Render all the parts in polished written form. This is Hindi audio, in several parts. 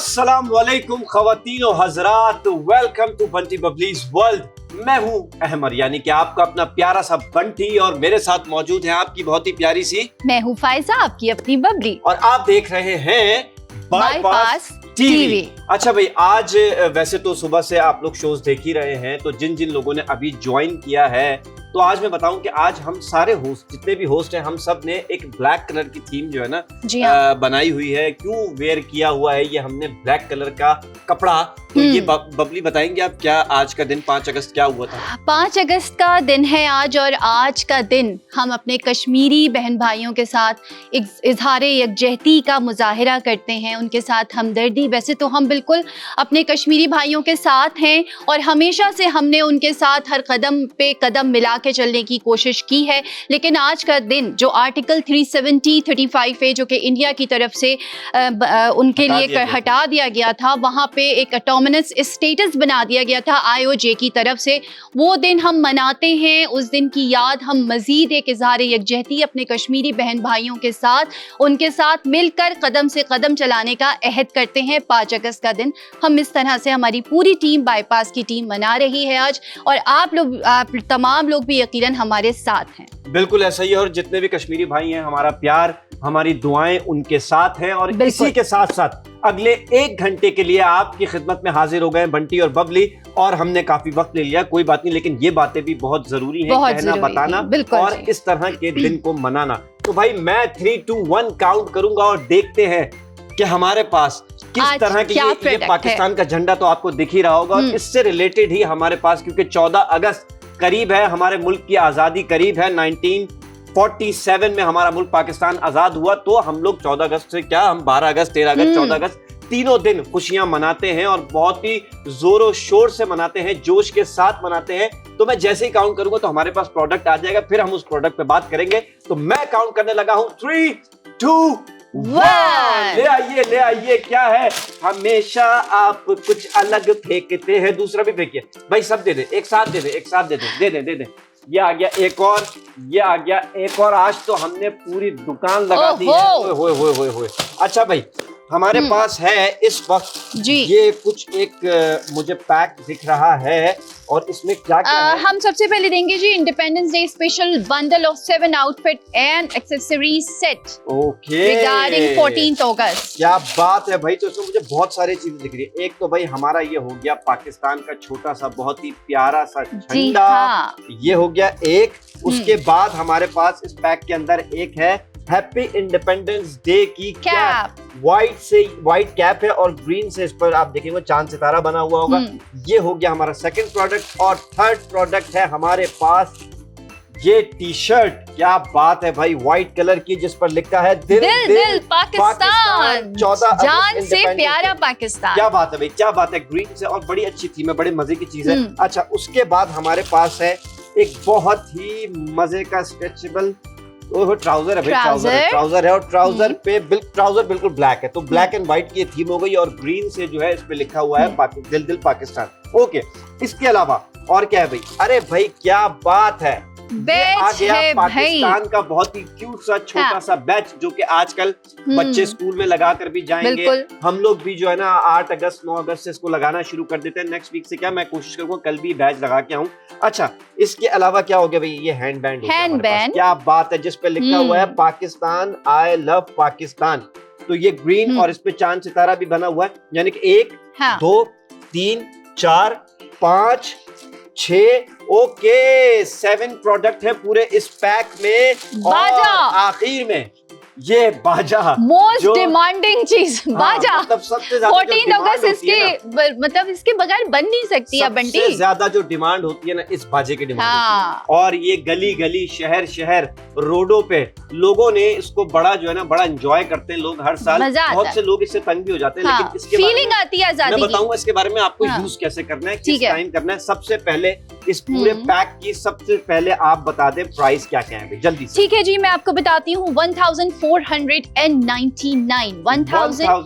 अस्सलाम वालेकुम ख़वातीन व हज़रात, वेलकम टू बंटी बबलीज वर्ल्ड। मैं हूँ अहमर, यानी कि आपका अपना प्यारा सा बंटी, और मेरे साथ मौजूद है आपकी बहुत ही प्यारी सी मैं हूँ फायजा, आपकी अपनी बबली, और आप देख रहे हैं बाईपास टीवी। अच्छा भाई, आज वैसे तो सुबह से आप लोग शोज देख ही रहे हैं, तो जिन जिन लोगों ने अभी ज्वाइन किया है, तो आज मैं बताऊं कि आज हम सारे होस्ट, जितने भी होस्ट हैं, हम सब ने एक ब्लैक कलर की थीम जो है ना बनाई हुई है। क्यों वेयर किया हुआ है ये हमने ब्लैक कलर का कपड़ा, तो ये बबली बताएंगे आप क्या आज का दिन 5 अगस्त क्या हुआ था? 5 अगस्त का दिन है आज, और आज का दिन हम अपने कश्मीरी बहन भाइयों के साथ इजहार यकजहती का मुजाहिरा करते हैं, उनके साथ हमदर्दी। वैसे तो हम बिल्कुल अपने कश्मीरी भाइयों के साथ हैं और हमेशा से हमने उनके साथ हर कदम पे कदम मिला के चलने की कोशिश की है, लेकिन आज का दिन जो आर्टिकल 370-35 है, जो कि इंडिया की तरफ से उनके लिए हटा दिया गया था, वहाँ पे एक ऑटोनमस स्टेटस बना दिया गया था IOJ की तरफ से, वो दिन हम मनाते हैं। उस दिन की याद हम मजीद एक इजहार यकजहती अपने कश्मीरी बहन भाइयों के साथ, उनके साथ मिलकर कदम से कदम चलाने का अहद करते हैं। 5 अगस्त का दिन हम इस तरह से हमारी पूरी टीम, बाईपास की टीम मना रही है आज, और आप लोग, आप तमाम लोग भी यकीनन हमारे साथ हैं। बिल्कुल ऐसा ही है, और जितने भी कश्मीरी भाई हैं, हमारा प्यार, हमारी दुआएं उनके साथ हैं। और इसी के साथ साथ अगले 1 घंटे के लिए आपकी खिदमत में हाजिर हो गए बंटी और बबली, और हमने काफी वक्त ले लिया, कोई बात नहीं, लेकिन ये बातें भी बहुत जरूरी है, कहना, बताना और इस तरह के दिन को मनाना। तो भाई मैं 3, 2, 1 काउंट करूंगा और देखते हैं कि हमारे पास किस तरह की ये पाकिस्तान का झंडा तो आपको दिख ही रहा होगा, और इससे रिलेटेड ही हमारे पास, क्योंकि 14 अगस्त करीब है, हमारे मुल्क की आजादी करीब है। 1947 में हमारा मुल्क पाकिस्तान आजाद हुआ, तो हम लोग 14 अगस्त से क्या, हम 12 अगस्त, 13 अगस्त, 14 अगस्त तीनों दिन खुशियां मनाते हैं, और बहुत ही जोरों शोर से मनाते हैं, जोश के साथ मनाते हैं। तो मैं जैसे ही काउंट करूंगा तो हमारे पास प्रोडक्ट आ जाएगा, फिर हम उस प्रोडक्ट पे बात करेंगे। तो मैं काउंट करने लगा हूं, 3, 2, 1। ले आइए, क्या है? हमेशा आप कुछ अलग फेंकते हैं, दूसरा भी फेंकिए भाई, सब दे दे, एक साथ दे दे, एक साथ दे दे, दे दे। ये आ गया एक और, ये आ गया एक और। आज तो हमने पूरी दुकान लगा दी है। होए। अच्छा भाई, हमारे पास है इस वक्त जी ये कुछ एक मुझे पैक दिख रहा है, और इसमें क्या है? हम सबसे पहले देंगे जी Independence Day special bundle of 7 outfit and accessories set, okay, regarding 14 अगस्त। क्या बात है भाई, तो इसमें मुझे बहुत सारी चीजें दिख रही है। एक तो भाई हमारा ये हो गया पाकिस्तान का छोटा सा बहुत ही प्यारा सा झंडा, ये हो गया एक। उसके बाद हमारे पास इस पैक के अंदर एक है हैप्पी इंडिपेंडेंस डे की कैप, व्हाइट कैप है, और ग्रीन से इस पर आप देखेंगे चांद सितारा बना हुआ होगा। ये हो गया हमारा सेकंड प्रोडक्ट, और थर्ड प्रोडक्ट है हमारे पास ये टी शर्ट। क्या बात है भाई, व्हाइट कलर की, जिस पर लिखा है दिल पाकिस्तान, 14 जान से प्यारा पाकिस्तान। क्या बात है भाई, क्या बात है, ग्रीन से, और बड़ी अच्छी थी, मैं बड़े मजे की चीज है। अच्छा, उसके बाद हमारे पास है एक बहुत ही मजे का स्ट्रेचेबल ट्राउजर है भाई, ट्राउजर है, और ट्राउजर पे ट्राउजर बिल्कुल ब्लैक है, तो ब्लैक एंड व्हाइट की थीम हो गई, और ग्रीन से जो है इस पे लिखा हुआ है दिल पाकिस्तान। ओके, इसके अलावा और क्या है भाई? अरे भाई क्या बात है, आ गया पाकिस्तान का बहुत ही क्यूट सा छोटा सा बैच, जो कि आजकल बच्चे स्कूल में लगा कर भी जाएंगे। हम लोग भी जो है ना 8 अगस्त 9 अगस्त से इसको लगाना शुरू कर देते हैं। नेक्स्ट वीक से क्या, मैं कोशिश करूंगा कल भी बैच लगा के आऊं। अच्छा, इसके अलावा क्या हो गया भाई? ये हैंड बैंड, क्या बात है, जिस पे लिखा हुआ है पाकिस्तान, आई लव पाकिस्तान। तो ये ग्रीन, और इस पे चांद सितारा भी बना हुआ है, यानी कि 1, 2, 3, 4, 5, 6, ओके, 7 प्रोडक्ट है पूरे इस पैक में। और आखिर में ये बाजा, मोस्ट डिमांडिंग चीज, बाजा। मतलब सबसे ज्यादा 14 अगस्त इसके मतलब इसके बगैर बन नहीं सकती है बंटी। सबसे ज्यादा जो डिमांड होती है ना, इस बाजे की डिमांड होती है। और ये गली गली, शहर शहर, रोडों पे लोगों ने इसको बड़ा जो है ना, बड़ा एंजॉय करते हैं लोग हर साल। बहुत से लोग इससे तंग भी हो जाते हैं, लेकिन इसके फीलिंग आती है आजादी की। मैं बताऊंगा इसके बारे में आपको यूज कैसे करना है, किस टाइम करना है। सबसे पहले इस पूरे पैक की सबसे पहले आप बता दें प्राइस क्या क्या है जल्दी से। ठीक है जी, मैं आपको बताती हूँ। 1499,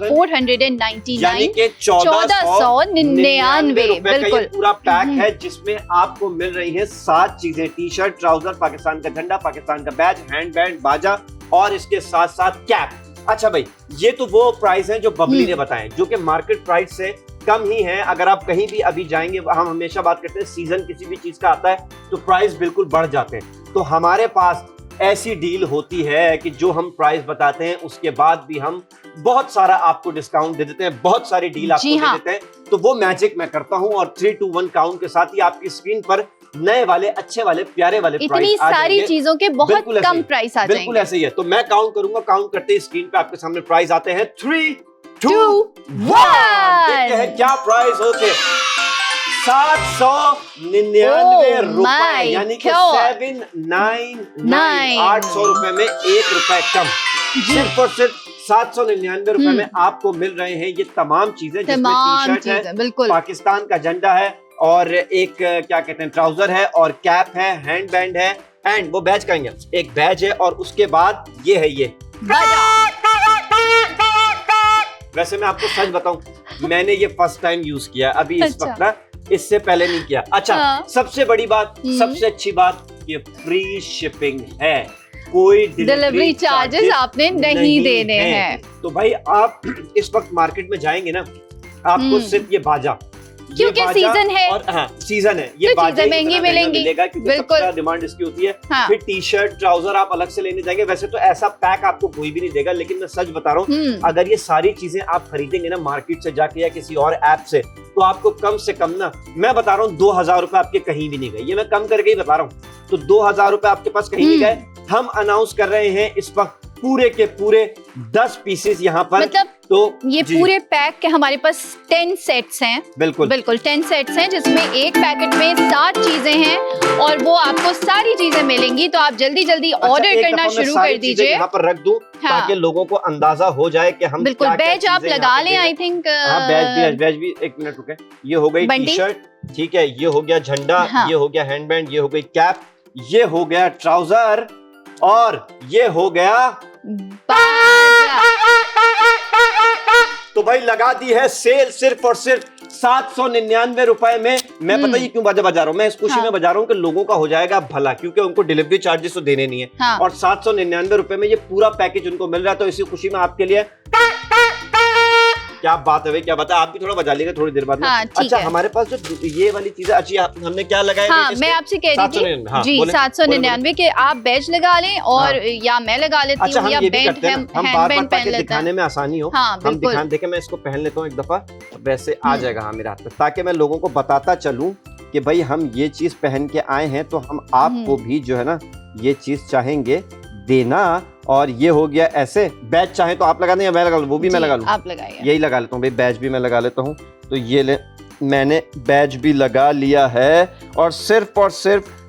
1499 यानी कि 1499 रुपए का ये पूरा पैक है, जिसमें आपको मिल रही है 7 चीजें: टी शर्ट, ट्राउजर, पाकिस्तान का झंडा, पाकिस्तान का बैज, हैंड बैंड, बाजा, और इसके साथ साथ कैप। अच्छा भाई, ये तो वो प्राइस है जो बबली ने बताए, जो कि मार्केट प्राइस से कम ही है। अगर आप कहीं भी अभी जाएंगे, हम हमेशा बात करते हैं सीजन किसी भी चीज का आता है तो प्राइस बिल्कुल बढ़ जाते हैं। तो हमारे पास ऐसी डील होती है कि जो हम प्राइस बताते हैं उसके बाद भी हम बहुत सारा आपको डिस्काउंट दे देते हैं, बहुत सारी डील आपको दे देते हैं। तो वो मैजिक मैं करता हूं और 3, 2, 1 काउंट के साथ ही आपकी स्क्रीन पर नए वाले, अच्छे वाले, प्यारे वाले प्राइस इतनी सारी चीजों के बहुत कम प्राइस आ जाएंगे। बिल्कुल ऐसे ही है। तो मैं काउंट करूंगा, काउंट करते ही स्क्रीन पे आपके सामने प्राइस आते हैं 3, 2, 1। देखते हैं क्या प्राइस होते 799 रुपए, यानी कि 799, 800 रुपए में 1 रुपए कम। सिर्फ और सिर्फ 799 रुपए में आपको मिल रहे हैं ये तमाम चीजें, जिसमें टी-शर्ट है, बिल्कुल पाकिस्तान का झंडा है, और एक क्या कहते हैं ट्राउजर है, और कैप है, हैंड बैंड है, एंड वो बैज कहेंगे, एक बैज है, और उसके बाद ये है ये। वैसे मैं आपको सच बताऊं, मैंने ये फर्स्ट टाइम यूज किया अभी इस वक्त ना, इससे पहले नहीं किया। अच्छा, सबसे बड़ी बात, सबसे अच्छी बात, ये फ्री शिपिंग है, कोई डिलीवरी चार्जेस आपने नहीं देने हैं। तो भाई आप इस वक्त मार्केट में जाएंगे ना, आपको सिर्फ ये बाजा, क्योंकि सीजन है, और हाँ सीजन है, ये तो चीजें महंगी मिलेंगी, बिल्कुल डिमांड इसकी होती है। हाँ। फिर टी शर्ट, ट्राउजर आप अलग से लेने जाएंगे। वैसे तो ऐसा पैक आपको कोई भी नहीं देगा, लेकिन मैं सच बता रहा हूँ, अगर ये सारी चीजें आप खरीदेंगे ना मार्केट से जाके या किसी और ऐप से, तो आपको कम से कम ना, मैं बता रहा हूँ 2000 रुपए आपके कहीं भी नहीं गए। ये मैं कम करके ही बता रहा हूँ। तो 2000 रुपए आपके पास कहीं नहीं गए। हम अनाउंस कर रहे हैं इस वक्त पूरे के पूरे 10 पीसेस यहाँ पर, मतलब तो ये पूरे पैक के हमारे पास 10 सेट्स हैं। बिल्कुल 10 सेट्स हैं, जिसमें एक पैकेट में 7 चीजें हैं, और वो आपको सारी चीजें मिलेंगी। तो आप जल्दी जल्दी ऑर्डर करना शुरू कर दीजिए। यहाँ पर रख दूं, ताकि लोगों को अंदाजा हो जाए कि हम बिल्कुल बैज आप लगा लें। आई थिंक बैज भी 1 मिनट रुके। ये हो गई टी शर्ट, ठीक है, ये हो गया झंडा, ये हो गया हैंड बैंड, ये हो गई कैप, ये हो गया ट्राउजर, और ये हो गया तो भाई लगा दी है सेल सिर्फ और सिर्फ 799 रुपए में। मैं पता ही क्यों बाजा बजा रहा हूँ, मैं इस खुशी में बजा रहा हूँ कि लोगों का हो जाएगा भला, क्योंकि उनको डिलीवरी चार्जेस तो देने नहीं है। और 799 रुपए में ये पूरा पैकेज उनको मिल रहा है। तो इसी खुशी में आपके लिए क्या बात है भाई, क्या बात है, आप भी थोड़ा बजा लेंगे थोड़ी देर बाद में। अच्छा, हमारे पास जो ये वाली चीजें अच्छी, हमने क्या लगाया? मैं आपसे कह रही थी जी 799 के आप बैज लगा लें, और या मैं लगा लेती हूँ, या बैंड हम बार-बार ताकि दिखाने में आसानी हो। हम दिखाने, देखें मैं इसको पहन लेता हूँ एक दफा, वैसे आ जाएगा हाँ मेरे हाथ पे, ताकि मैं लोगों को बताता चलूं कि भाई हम ये चीज पहन के आए हैं, तो हम आपको भी जो है ना ये चीज चाहेंगे देना। और ये हो गया ऐसे। बैज चाहे तो आप लगा दें या मैं लगा लूं? वो भी मैं लगा लूं? आप लगाइए। यही लगा लेता हूँ भाई, बैज भी मैं लगा लेता हूँ। तो ये ले, मैंने बैज भी लगा लिया है, और सिर्फ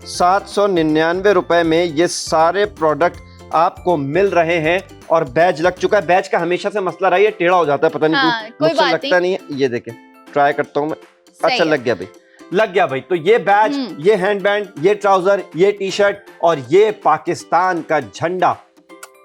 799 रुपए में ये सारे प्रोडक्ट आपको मिल रहे हैं। और बैज लग चुका है। बैज का हमेशा से मसला रहा है, ये टेढ़ा हो जाता है, पता नहीं क्यों, मुझसे लगता नहीं है। ये देखें, ट्राई करता हूँ मैं। अच्छा, लग गया भाई, लग गया भाई। तो ये बैज, ये हैंड बैंड, ये ट्राउजर, ये टी शर्ट, और ये पाकिस्तान का झंडा,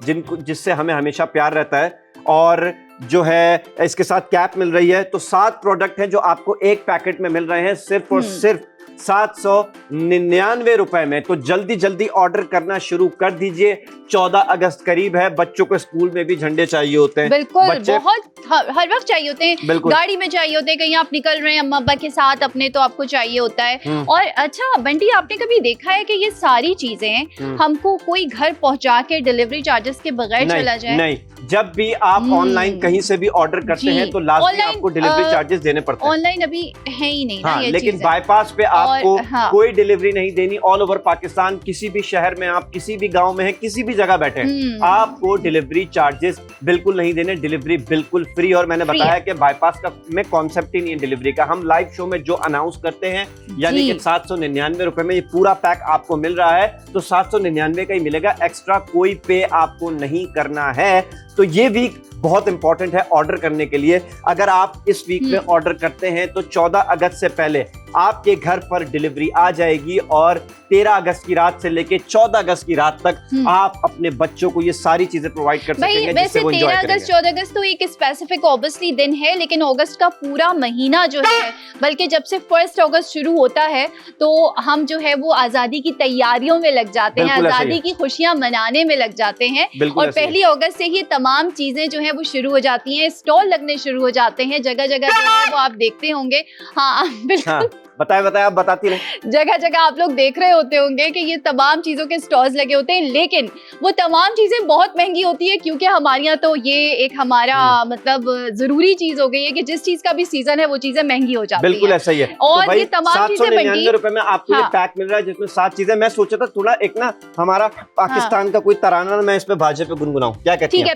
जिससे हमें हमेशा प्यार रहता है, और जो है इसके साथ कैप मिल रही है। तो 7 प्रोडक्ट हैं जो आपको एक पैकेट में मिल रहे हैं, सिर्फ और सिर्फ 799 रुपए में। तो जल्दी जल्दी ऑर्डर करना शुरू कर दीजिए। 14 अगस्त करीब है, बच्चों को स्कूल में भी झंडे चाहिए होते हैं। बिल्कुल, बहुत हर वक्त चाहिए होते हैं, गाड़ी में चाहिए होते हैं, कहीं आप निकल रहे हैं अम्मा अब्बा के साथ अपने, तो आपको चाहिए होता है। और अच्छा बंटी, आपने कभी देखा है कि ये सारी चीजें हमको कोई घर पहुंचा के डिलीवरी चार्जेस के बगैर चला जाए? नहीं, जब भी आप ऑनलाइन कहीं से भी ऑर्डर करते हैं तो लास्ट में आपको डिलीवरी चार्जेस देने पड़ते हैं। ऑनलाइन अभी है ही नहीं ना ये चीज़, लेकिन बाईपास पे आपको कोई डिलीवरी नहीं देनी। ऑल ओवर पाकिस्तान, किसी भी शहर में आप, किसी भी गांव में है, किसी भी जगह बैठे हैं, आपको डिलीवरी चार्जेस बिल्कुल नहीं देने, डिलीवरी बिल्कुल फ्री। और मैंने बताया कि बाईपास का में कॉन्सेप्ट ही नहीं है डिलीवरी का। हम लाइव शो में जो अनाउंस करते हैं, यानी कि 799 रुपए में ये पूरा पैक आपको मिल रहा है, तो 799 का ही मिलेगा, एक्स्ट्रा कोई पे आपको नहीं करना है। तो ये वीक बहुत इंपॉर्टेंट है ऑर्डर करने के लिए। अगर आप इस वीक में ऑर्डर करते हैं तो 14 अगस्त से पहले आपके घर पर डिलीवरी आ जाएगी, और 13 अगस्त की रात से लेके 14 अगस्त की रात तक आप अपने बच्चों को ये सारी चीजें प्रोवाइड कर सकेंगे, जिससे वो एंजॉय करेंगे। 13 अगस्त 14 अगस्त तो एक स्पेसिफिक ऑब्वियसली दिन है, लेकिन अगस्त का पूरा महीना जो है, बल्कि जब से 1 अगस्त शुरू होता है तो हम जो है वो आजादी की तैयारियों में लग जाते हैं, आजादी की खुशियां मनाने में लग जाते हैं। और 1 अगस्त से ही तमाम चीजें जो है वो शुरू हो जाती हैं, स्टॉल लगने शुरू हो जाते हैं, जगह जगह जो है वो आप देखते होंगे। हाँ बिल्कुल, बताए आप बताती रहे। जगह जगह आप लोग देख रहे होते होंगे कि ये तमाम चीजों के स्टॉल्स लगे होते हैं, लेकिन वो तमाम चीजें बहुत महंगी होती है, क्योंकि हमारे यहाँ तो ये एक हमारा मतलब जरूरी चीज हो गई है कि जिस चीज का भी सीजन है वो चीजें महंगी हो जाती है। बिल्कुल ऐसा ही है। और तो ये तमाम चीजें महंगी ₹799 में आपको ये पैक मिल रहा है, जिसमें 7 चीजें। मैं सोचा था थोड़ा एक ना हमारा पाकिस्तान का कोई तराना मैं इस पे बाजे पे गुनगुनाऊं, क्या कहती हैं? ठीक है,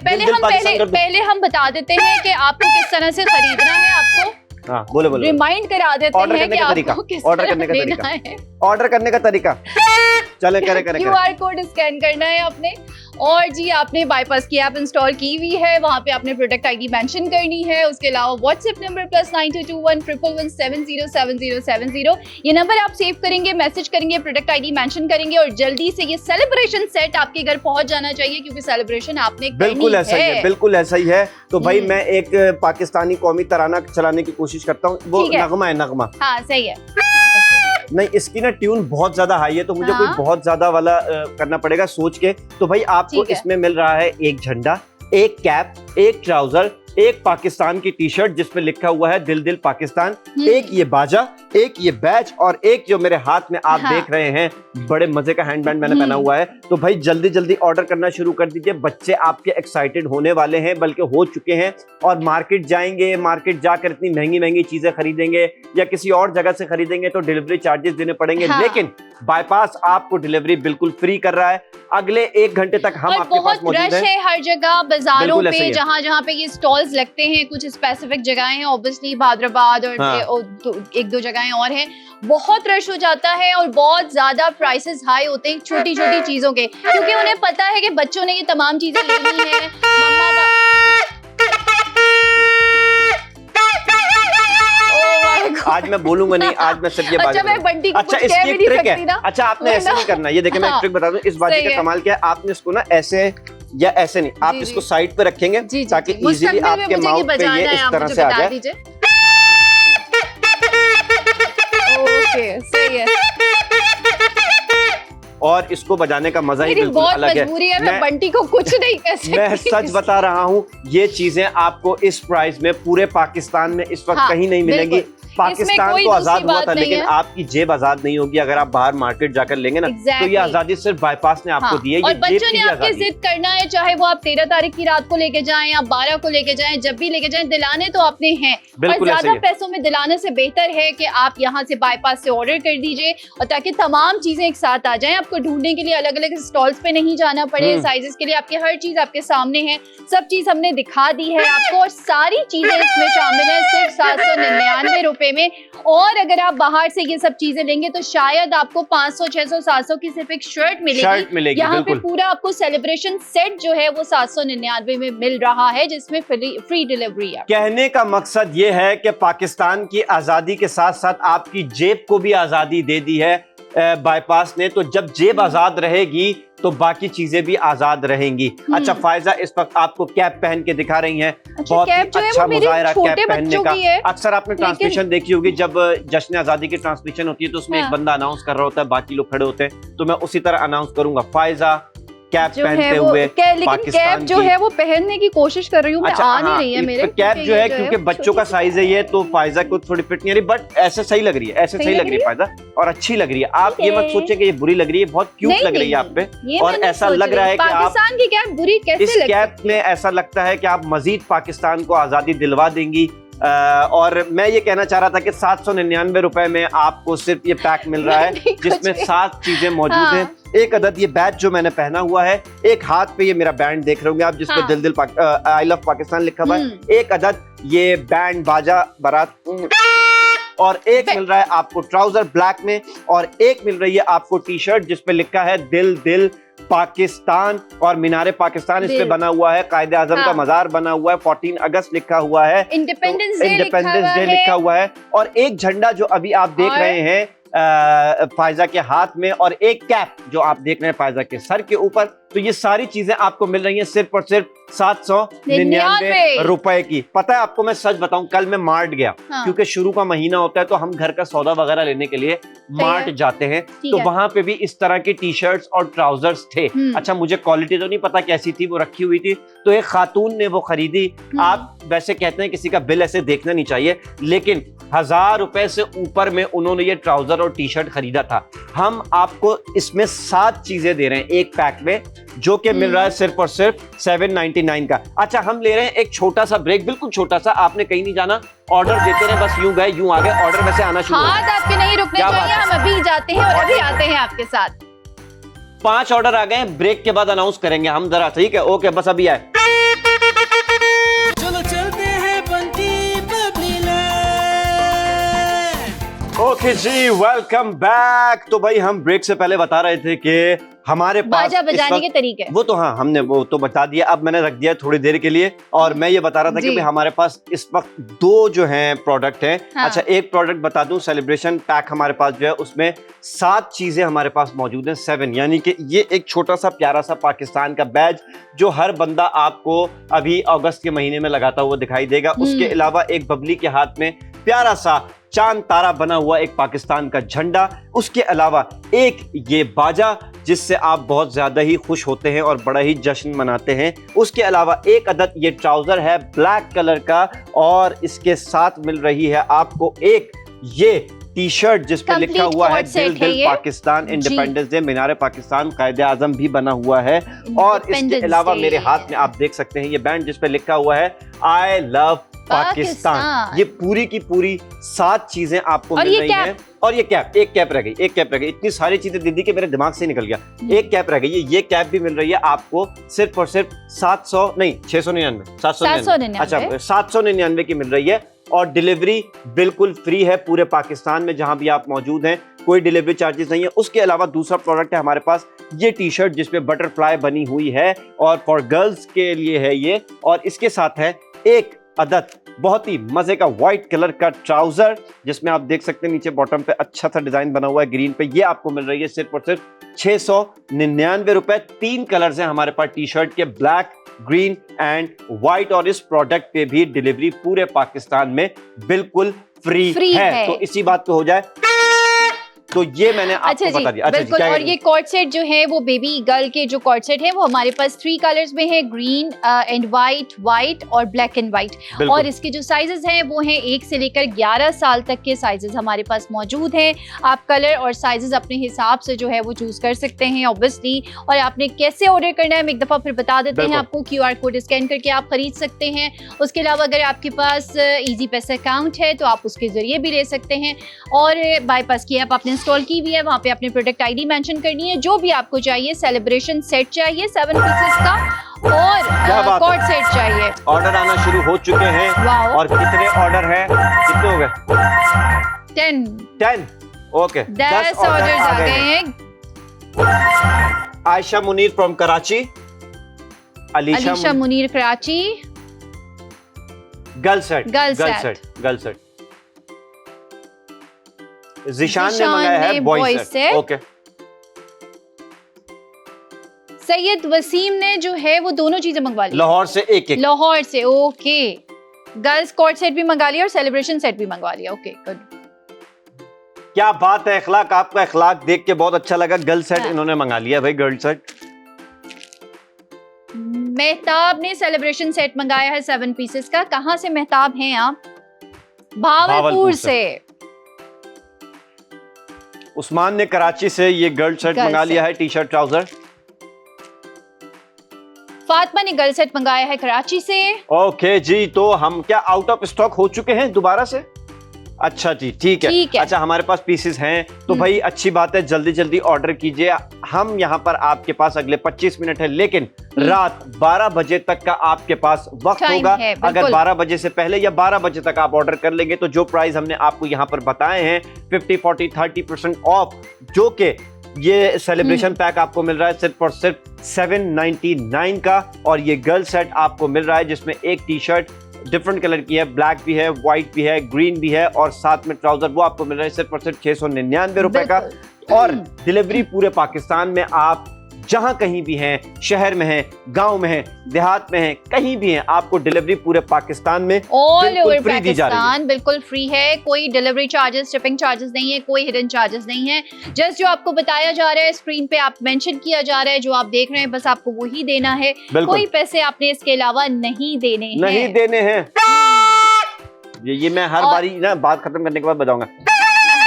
पहले हम बता देते हैं कि आपको किस तरह से खरीदना है। आपको बोले रिमाइंड करा देते हैं कि आपको किस ऑर्डर करने का तरीका है। ऑर्डर करने का तरीका चले करे QR कोड स्कैन करना है आपने, और जी आपने बाईपास की ऐप इंस्टॉल की हुई है, वहाँ पे आपने प्रोडक्ट ID मेंशन करनी है। उसके अलावा व्हाट्सएप नंबर +9221 111 707070, ये नंबर आप सेव करेंगे, मैसेज करेंगे, प्रोडक्ट ID मेंशन करेंगे, और जल्दी से ये सेलिब्रेशन सेट आपके घर पहुंच जाना चाहिए, क्योंकि सेलिब्रेशन आपने बिल्कुल ऐसा ही है, बिल्कुल ऐसा ही है। तो भाई मैं एक पाकिस्तानी कौमी तराना चलाने की कोशिश करता हूँ, वो नगमा है, नगमा। हाँ सही है। नहीं, इसकी ना ट्यून बहुत ज्यादा हाई है, तो मुझे कोई बहुत ज्यादा वाला करना पड़ेगा सोच के। तो भाई आपको इसमें मिल रहा है एक झंडा, एक कैप, एक ट्राउजर, एक पाकिस्तान की टी शर्ट जिसपे लिखा हुआ है दिल दिल पाकिस्तान, एक ये बाजा, एक ये बैच, और एक जो मेरे हाथ में आप देख रहे हैं बड़े मजे का हैंडबैंड मैंने पहना हुआ है। तो भाई जल्दी जल्दी ऑर्डर करना शुरू कर दीजिए। बच्चे आपके एक्साइटेड होने वाले हैं, बल्कि हो चुके हैं, और मार्केट जाएंगे, मार्केट जाकर इतनी महंगी महंगी चीजें खरीदेंगे या किसी और जगह से खरीदेंगे तो डिलीवरी चार्जेस देने पड़ेंगे। लेकिन बाईपास आपको डिलीवरी बिल्कुल फ्री कर रहा है। अगले 1 घंटे तक हम आपके पास मौजूद हैं। हर जगह बाजारों पे, जहाँ जहाँ पे ये स्टॉल्स लगते हैं, कुछ स्पेसिफिक जगहें हैं, ऑब्वियसली हैदराबाद और 1-2 जगहें और हैं, बहुत रश हो जाता है और बहुत ज्यादा प्राइसेस हाई होते हैं छोटी छोटी चीजों के, क्योंकि उन्हें पता है कि बच्चों ने ये तमाम चीजें लेनी है। आज मैं बोलूंगा नहीं, आज मैं सिर्फ ये बात। अच्छा, मैं बंटी को अच्छा, कुछ कह भी नहीं सकती ना। अच्छा, आपने ऐसे नहीं करना। ये देखिए मैं एक ट्रिक बता दूं, इस बाजी का कमाल क्या है, आपने इसको ना ऐसे या ऐसे नहीं, आप इसको साइड पे रखेंगे ताकि इजीली आपके माउथ पे ये इस तरह से आ जाए। ओके, सही है। और इसको बजाने का मजा ही बिल्कुल अलग है। मैं बंटी को कुछ नहीं कह सकती। मैं सच बता रहा हूँ, ये चीजें आपको इस प्राइस में पूरे पाकिस्तान में इस वक्त कहीं नहीं मिलेंगी। पाकिस्तान तो आजाद हुआ था, लेकिन आपकी जेब आजाद नहीं होगी अगर आप बाहर मार्केट जाकर लेंगे ना। तो ये आजादी सिर्फ बाईपास ने आपको दी है। और बच्चों ने आपके जिद करना है, चाहे वो आप 13 तारीख की रात को लेके जाएं या 12 को लेके जाएं, जब भी लेके जाएं, दिलाने तो आपने हैं। और ज्यादा पैसों में दिलाने से बेहतर है कि आप यहाँ से बाईपास से ऑर्डर कर दीजिए, और ताकि तमाम चीजें एक साथ आ जाएं। आपको ढूंढने के लिए अलग अलग स्टॉल्स पे नहीं जाना पड़े, साइजेस के लिए आपके हर चीज आपके सामने है, सब चीज हमने दिखा दी है आपको, और सारी चीजें इसमें शामिल है सिर्फ 799 रुपए में। और अगर आप बाहर से ये सब चीजें लेंगे तो शायद आपको 500, 600, 700 की सिर्फ एक शर्ट मिलेगी। यहाँ पे पूरा आपको सेलिब्रेशन सेट जो है वो 799 में मिल रहा है, जिसमें फ्री डिलीवरी है। कहने का मकसद ये है कि पाकिस्तान की आजादी के साथ साथ आपकी जेब को भी आजादी दे दी है बाईपास ने। तो जब जेब आजाद रहेगी तो बाकी चीजें भी आजाद रहेंगी। अच्छा, फायजा इस वक्त आपको कैप पहन के दिखा रही हैं। बहुत अच्छा मुजाहिरा कैप पहनने का। अक्सर आपने ट्रांसमिशन देखी होगी, जब जश्न आजादी की ट्रांसमिशन होती है तो उसमें एक बंदा अनाउंस कर रहा होता है, बाकी लोग खड़े होते हैं। तो मैं उसी तरह अनाउंस करूंगा, फायजा कैप पहनते हुए लेकिन कैप जो है वो पहनने की कोशिश कर रही हूँ। अच्छा, आ नहीं रही है मेरे कैप जो है, क्योंकि बच्चों का साइज है ये, तो फायजा को थोड़ी फिट नहीं आ रही, बट ऐसे सही लग रही है, ऐसे सही लग रही है फायजा, और अच्छी लग रही है। आप ये मत सोचे कि ये बुरी लग रही है, बहुत क्यूट लग रही है आप पे, और ऐसा लग रहा है कि पाकिस्तान की कैप बुरी कैसे इस कैप में ऐसा लगता है कि आप मजीद पाकिस्तान को आजादी दिलवा देंगी। और मैं ये कहना चाह रहा था कि 799 रुपए में आपको सिर्फ ये पैक मिल रहा है, जिसमें 7 चीजें मौजूद हैं। एक अदद ये बैच जो मैंने पहना हुआ है, एक हाथ पे ये मेरा बैंड देख रहे होंगे आप, जिसपे दिल दिल आई लव पाकिस्तान लिखा हुआ है। एक अदद ये बैंड बाजा बारात, और एक मिल रहा है आपको ट्राउजर ब्लैक में, और एक मिल रही है आपको टी शर्ट जिसपे लिखा है दिल दिल पाकिस्तान और मीनारे पाकिस्तान इस पे बना हुआ है, कायदे आजम का मजार बना हुआ है, 14 अगस्त लिखा हुआ है, इंडिपेंडेंस डे लिखा हुआ है, और एक झंडा जो अभी आप देख रहे हैं फायजा के हाथ में और एक कैप जो आप देख रहे हैं फायजा के सर के ऊपर। तो ये सारी चीजें आपको मिल रही हैं सिर्फ और सिर्फ 799 रुपए की। पता है आपको, मैं सच बताऊं, कल मैं मार्ट गया, क्योंकि शुरू का महीना होता है तो हम घर का सौदा वगैरह लेने के लिए मार्ट जाते हैं, तो वहां पे भी इस तरह की टी शर्ट्स और ट्राउजर्स थे। अच्छा, मुझे क्वालिटी तो नहीं पता कैसी थी, वो रखी हुई थी, तो एक खातून ने वो खरीदी। आप वैसे कहते हैं किसी का बिल ऐसे देखना नहीं चाहिए, लेकिन 1000 रुपए से ऊपर में उन्होंने ये ट्राउजर और टी शर्ट खरीदा था। हम आपको इसमें 7 चीजें दे रहे हैं एक पैक में, जो कि मिल रहा है सिर्फ और सिर्फ 799 का। अच्छा, हम ले रहे हैं एक छोटा सा ब्रेक, बिल्कुल छोटा सा, आपने कहीं नहीं जाना, ऑर्डर देते रहे, बस यूं गए यूं आ गए, ऑर्डर वैसे आना शुरू। हाथ आपके नहीं रुकने चाहिए, हम अभी जाते हैं और अभी आते हैं आपके साथ। 5 ऑर्डर आ गए, ब्रेक के बाद अनाउंस करेंगे हम जरा, ठीक है? ओके, बस अभी आए। चलो चलते हैं बंटी बबली लैंड। ओके जी, वेलकम बैक। तो भाई हम ब्रेक से पहले बता रहे थे कि हमारे पास बाजा बजाने के तरीके, वो तो हाँ हमने वो तो बता दिया, अब मैंने रख दिया थोड़ी देर के लिए। और मैं ये बता रहा था कि भाई हमारे पास इस वक्त 2 जो हैं प्रोडक्ट हैं। हाँ। अच्छा, एक प्रोडक्ट बता दूं, सेलिब्रेशन पैक हमारे पास जो है उसमें 7 चीजें हमारे पास मौजूद हैं, 7, यानी कि ये एक छोटा सा प्यारा सा पाकिस्तान का बैज जो हर बंदा आपको अभी अगस्त के महीने में लगाता हुआ दिखाई देगा। उसके अलावा एक बबली के हाथ में प्यारा सा चांद तारा बना हुआ एक पाकिस्तान का झंडा, उसके अलावा एक ये बाजा जिससे आप बहुत ज्यादा ही खुश होते हैं और बड़ा ही जश्न मनाते हैं, उसके अलावा एक अदद ये ट्राउजर है ब्लैक कलर का, और इसके साथ मिल रही है आपको एक ये टी शर्ट जिस पे लिखा हुआ है दिल दिल पाकिस्तान, इंडिपेंडेंस डे, मीनार पाकिस्तान, कायदे आजम भी बना हुआ है। और इसके अलावा मेरे हाथ में आप देख सकते हैं ये बैंड जिस पे लिखा हुआ है आई लव पाकिस्तान। ये पूरी की पूरी 7 चीजें आपको मिल रही हैं। और ये कैप, एक कैप रह गई, एक कैप रह गई। इतनी सारी चीजें दीदी के मेरे दिमाग से निकल गया, एक कैप रह गई। ये कैप भी मिल रही है आपको सिर्फ और सिर्फ 700 नहीं 699 799, अच्छा 799 की मिल रही है। और डिलीवरी बिल्कुल फ्री है पूरे पाकिस्तान में जहां भी आप मौजूद हैं, कोई डिलीवरी चार्जेस नहीं है। उसके अलावा दूसरा प्रोडक्ट है हमारे पास ये टी शर्ट जिसपे बटरफ्लाई बनी हुई है और फॉर गर्ल्स के लिए है ये, और इसके साथ है एक अदद बहुत ही मजे का व्हाइट कलर का ट्राउजर जिसमें आप देख सकते हैं नीचे बॉटम पे अच्छा सा डिजाइन बना हुआ है ग्रीन पे। ये आपको मिल रही है सिर्फ और सिर्फ 699 रुपए। 3 कलर्स हैं हमारे पास टी शर्ट के, ब्लैक, ग्रीन एंड व्हाइट, और इस प्रोडक्ट पे भी डिलीवरी पूरे पाकिस्तान में बिल्कुल फ्री है। तो इसी बात पे हो जाए, तो ये मैंने आपको बता दिया। अच्छा बिल्कुल। और ये कॉर्ड सेट जो है वो बेबी गर्ल के जो कॉर्ड सेट है वो हमारे पास 3 कलर्स में है, ग्रीन एंड व्हाइट और ब्लैक एंड व्हाइट। और इसके जो साइजेस हैं वो हैं 1 से लेकर 11 साल तक के साइजेस हमारे पास मौजूद हैं। आप कलर और साइजेस अपने हिसाब से जो है वो चूज कर सकते हैं ऑब्वियसली। और आपने कैसे ऑर्डर करना है हम एक दफा फिर बता देते हैं आपको। QR कोड स्कैन करके आप खरीद सकते हैं। उसके अलावा अगर आपके पास इजी पैसा अकाउंट है तो आप उसके जरिए भी ले सकते हैं। और बाईपास की ऐप आपने इंस्टॉल की हुई है, वहां पे अपने प्रोडक्ट आईडी मेंशन करनी है, जो भी आपको चाहिए। सेलिब्रेशन सेट चाहिए 7 पीसेस का और कॉर्ड सेट चाहिए। ऑर्डर आना शुरू हो चुके हैं। और कितने ऑर्डर हैं? कितने हो गए? 10। ओके, 10 ऑर्डर्स आ गए हैं। Ayesha Munir from Karachi, Alisha Munir Karachi, girl set. Zeeshan ने मंगाया है boy set. Okay. Syed Waseem ने जो है वो दोनों चीजें मंगवा ली, लाहौर से एक। लाहौर से। ओके, गर्ल्स कॉर्ड सेट भी मंगा लिया और सेलिब्रेशन सेट भी मंगवा लिया। Okay, good. क्या बात है, इखलाक, आपका इखलाक देख के बहुत अच्छा लगा। गर्ल सेट इन्होंने मंगा लिया भाई, गर्ल सेट। मेहताब ने सेलिब्रेशन सेट मंगाया है 7 पीसेस का। कहां से मेहताब हैं आप? भावलपुर से। उस्मान ने कराची से ये गर्ल सेट मंगा लिया है, टी शर्ट ट्राउजर। फातिमा ने गर्ल सेट मंगाया है कराची से। ओके जी, तो हम क्या आउट ऑफ स्टॉक हो चुके हैं दोबारा से? अच्छा जी, ठीक है। अच्छा, हमारे पास पीसेस हैं तो भाई अच्छी बात है, जल्दी जल्दी ऑर्डर कीजिए। हम यहाँ पर आपके पास अगले 25 मिनट है, लेकिन रात 12 बजे तक का आपके पास वक्त होगा। अगर 12 बजे से पहले या 12 बजे तक आप ऑर्डर कर लेंगे तो जो प्राइस हमने आपको यहाँ पर बताए हैं 50, 40, 30% ऑफ, जो कि ये सेलिब्रेशन पैक आपको मिल रहा है सिर्फ और सिर्फ 799 का। और ये गर्ल सेट आपको मिल रहा है जिसमें एक टी शर्ट डिफरेंट कलर की है, ब्लैक भी है, व्हाइट भी है, ग्रीन भी है और साथ में ट्राउजर, वो आपको मिल रहा है सिर्फ और सिर्फ 699 रुपए का। और डिलीवरी पूरे पाकिस्तान में, आप जहां कहीं भी हैं, शहर में हैं, गांव में हैं, देहात में हैं, कहीं भी हैं, आपको डिलीवरी पूरे पाकिस्तान में ऑल ओवर फ्री दी जा रही है। पाकिस्तान बिल्कुल फ्री है। कोई डिलीवरी चार्जेस, शिपिंग चार्जेस नहीं है, कोई हिडन चार्जेस नहीं है। जस्ट जो आपको बताया जा रहा है, स्क्रीन पे आप मेंशन किया जा रहा है, जो आप देख रहे हैं, बस आपको वही देना है। कोई पैसे आपने इसके अलावा नहीं देने हैं। ये मैं हर बारी ना बात खत्म करने के बाद बताऊंगा।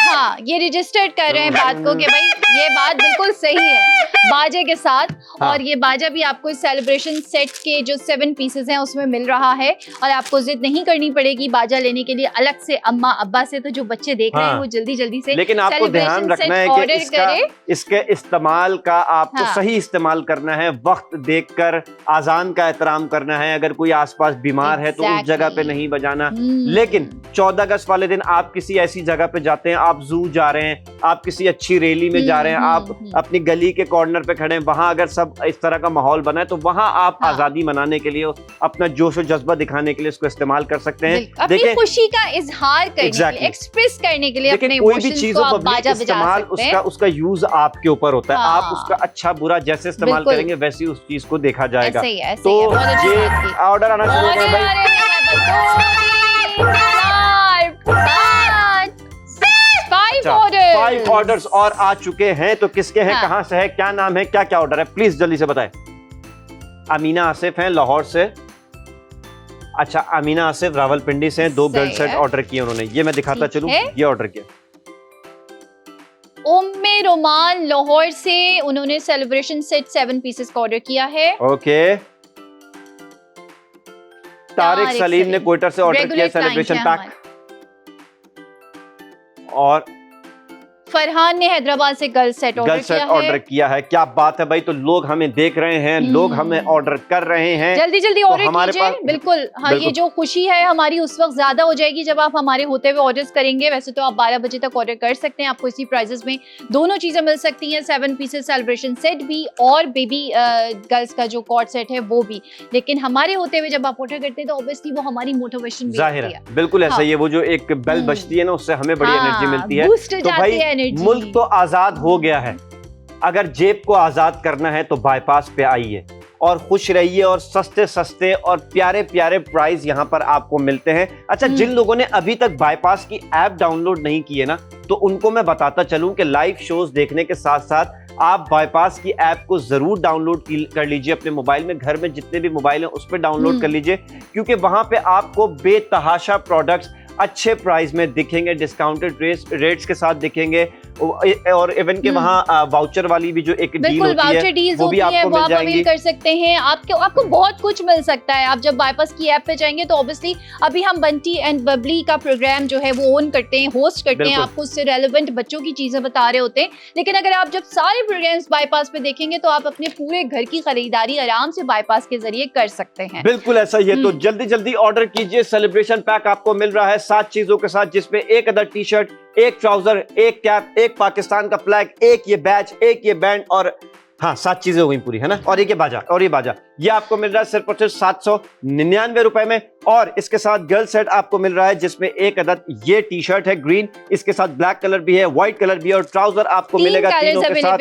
हाँ, ये रजिस्टर्ड कर रहे हैं बात को कि भाई ये बात बिल्कुल सही है बाजे के साथ। हाँ। और ये बाजा भी आपको इस सेलिब्रेशन सेट के जो 7 पीसेस हैं उसमें मिल रहा है और आपको जिद नहीं करनी पड़ेगी बाजा लेने के लिए अलग से अम्मा अब्बा से। तो जो बच्चे देख रहे हैं वो जल्दी जल्दी से, लेकिन आपको ध्यान रखना है कि इसके इस्तेमाल का आपको सही इस्तेमाल करना है, वक्त देखकर, आजान का एहतराम करना है। अगर कोई आसपास बीमार है तो उस जगह पे नहीं बजाना। लेकिन 14 अगस्त वाले दिन आप किसी ऐसी जगह पे जाते हैं, आप जू जा रहे हैं, आप किसी अच्छी रैली में जा रहे हैं, आप अपनी गली के कॉर्नर पे खड़े हैं, वहां अगर सब इस तरह का माहौल बना है तो वहां आप आजादी मनाने के लिए, अपना जोश और जज्बा दिखाने के लिए इसको इस्तेमाल कर सकते हैं। देखिए, खुशी का इजहार करने के लिए, एक्सप्रेस करने के लिए अपने इमोशंस को आप बाजा बजा सकते हैं। उसका यूज आपके ऊपर होता है। आप उसका अच्छा बुरा जैसे इस्तेमाल करेंगे वैसे उस चीज को देखा जाएगा। तो ये ऑर्डर आना शुरू हो गया भाई। 5 ऑर्डर्स और आ चुके हैं। तो किसके हैं, कहां से है, क्या नाम है, क्या क्या ऑर्डर है, प्लीज जल्दी से बताएं। अमीना आसिफ हैं लाहौर से। अच्छा, अमीना आसिफ रावलपिंडी से हैं। 2 गर्ल सेट ऑर्डर किए उन्होंने। ये मैं दिखाता चलूं, ये ऑर्डर किया। उम्मे रोमान लाहौर से, उन्होंने सेलिब्रेशन सेट 7 पीसेस का ऑर्डर किया है। ओके। तारिक सलीम ने क्वेटर से ऑर्डर किया सेलिब्रेशन पैक। और फरहान ने हैदराबाद से गर्ल सेट ऑर्डर किया है। क्या बात है भाई। तो लोग हमें देख रहे हैं, लोग हमें ऑर्डर कर रहे हैं। जल्दी जल्दी ऑर्डर कीजिए। बिल्कुल हाँ, ये जो खुशी है हमारी उस वक्त ज्यादा हो जाएगी जब आप हमारे होते हुए ऑर्डर्स करेंगे। वैसे तो आप 12 बजे तक ऑर्डर कर सकते हैं, आपको इसी प्राइसेस में दोनों चीजें मिल सकती हैं, 7 पीसेस सेलिब्रेशन सेट भी और बेबी गर्ल्स का जो कॉर्ड सेट है वो भी। लेकिन हमारे होते हुए जब आप ऑर्डर करते हैं तो ऑब्वियसली वो हमारी मोटिवेशन भी होती है। बिल्कुल ऐसा ही है। वो जो एक बेल बजती है ना, उससे हमें बड़ी एनर्जी मिलती है। तो भाई मुल्क तो आजाद हो गया है। अगर जेब को आजाद करना है तो बाईपास पे आइए और खुश रहिए और सस्ते सस्ते और प्यारे प्यारे प्राइस यहाँ पर आपको मिलते हैं। अच्छा, जिन लोगों ने अभी तक बाईपास की ऐप डाउनलोड नहीं की है ना, तो उनको मैं बताता चलूं कि लाइव शोज देखने के साथ साथ आप बाईपास की ऐप को जरूर डाउनलोड कर लीजिए अपने मोबाइल में। घर में जितने भी मोबाइल हैं उस पर डाउनलोड कर लीजिए, क्योंकि वहां पे आपको बेतहाशा प्रोडक्ट्स अच्छे प्राइस में दिखेंगे, डिस्काउंटेड रेट्स के साथ दिखेंगे। और इवन के वहाँ वाउचर वाली भी जो एक डील होती है वो भी आपको मिल जाएंगी। कर सकते हैं। आपको बहुत कुछ मिल सकता है। आप जब बाईपास की ऐप पे जाएंगे तो ऑब्वियसली अभी हम बंटी एंड बबली का प्रोग्राम जो है वो ओन करते हैं, होस्ट करते हैं, आपको उससे रेलेवेंट बच्चों की चीजें बता रहे होते हैं। लेकिन अगर आप जब सारे प्रोग्राम्स बाईपास पे देखेंगे तो आप अपने पूरे घर की खरीदारी आराम से बाईपास के जरिए कर सकते हैं। बिल्कुल ऐसा ही है। तो जल्दी जल्दी ऑर्डर कीजिए। सेलिब्रेशन पैक आपको मिल रहा है 7 चीजों के साथ, जिसमें एक अदर टी शर्ट, एक ट्राउजर, एक कैप, एक पाकिस्तान का फ्लैग, एक ये बैच, एक ये बैंड और हाँ 7 चीजें हो गई पूरी, है ना। और ये बाजा, और ये बाजा, ये आपको मिल रहा है सिर्फ और सिर्फ 799 रुपए में। और इसके साथ गर्ल सेट आपको मिल रहा है जिसमें एक अदद ये टी शर्ट है ग्रीन, इसके साथ ब्लैक कलर भी है, व्हाइट कलर भी है और ट्राउजर आपको मिलेगा तीनों के साथ।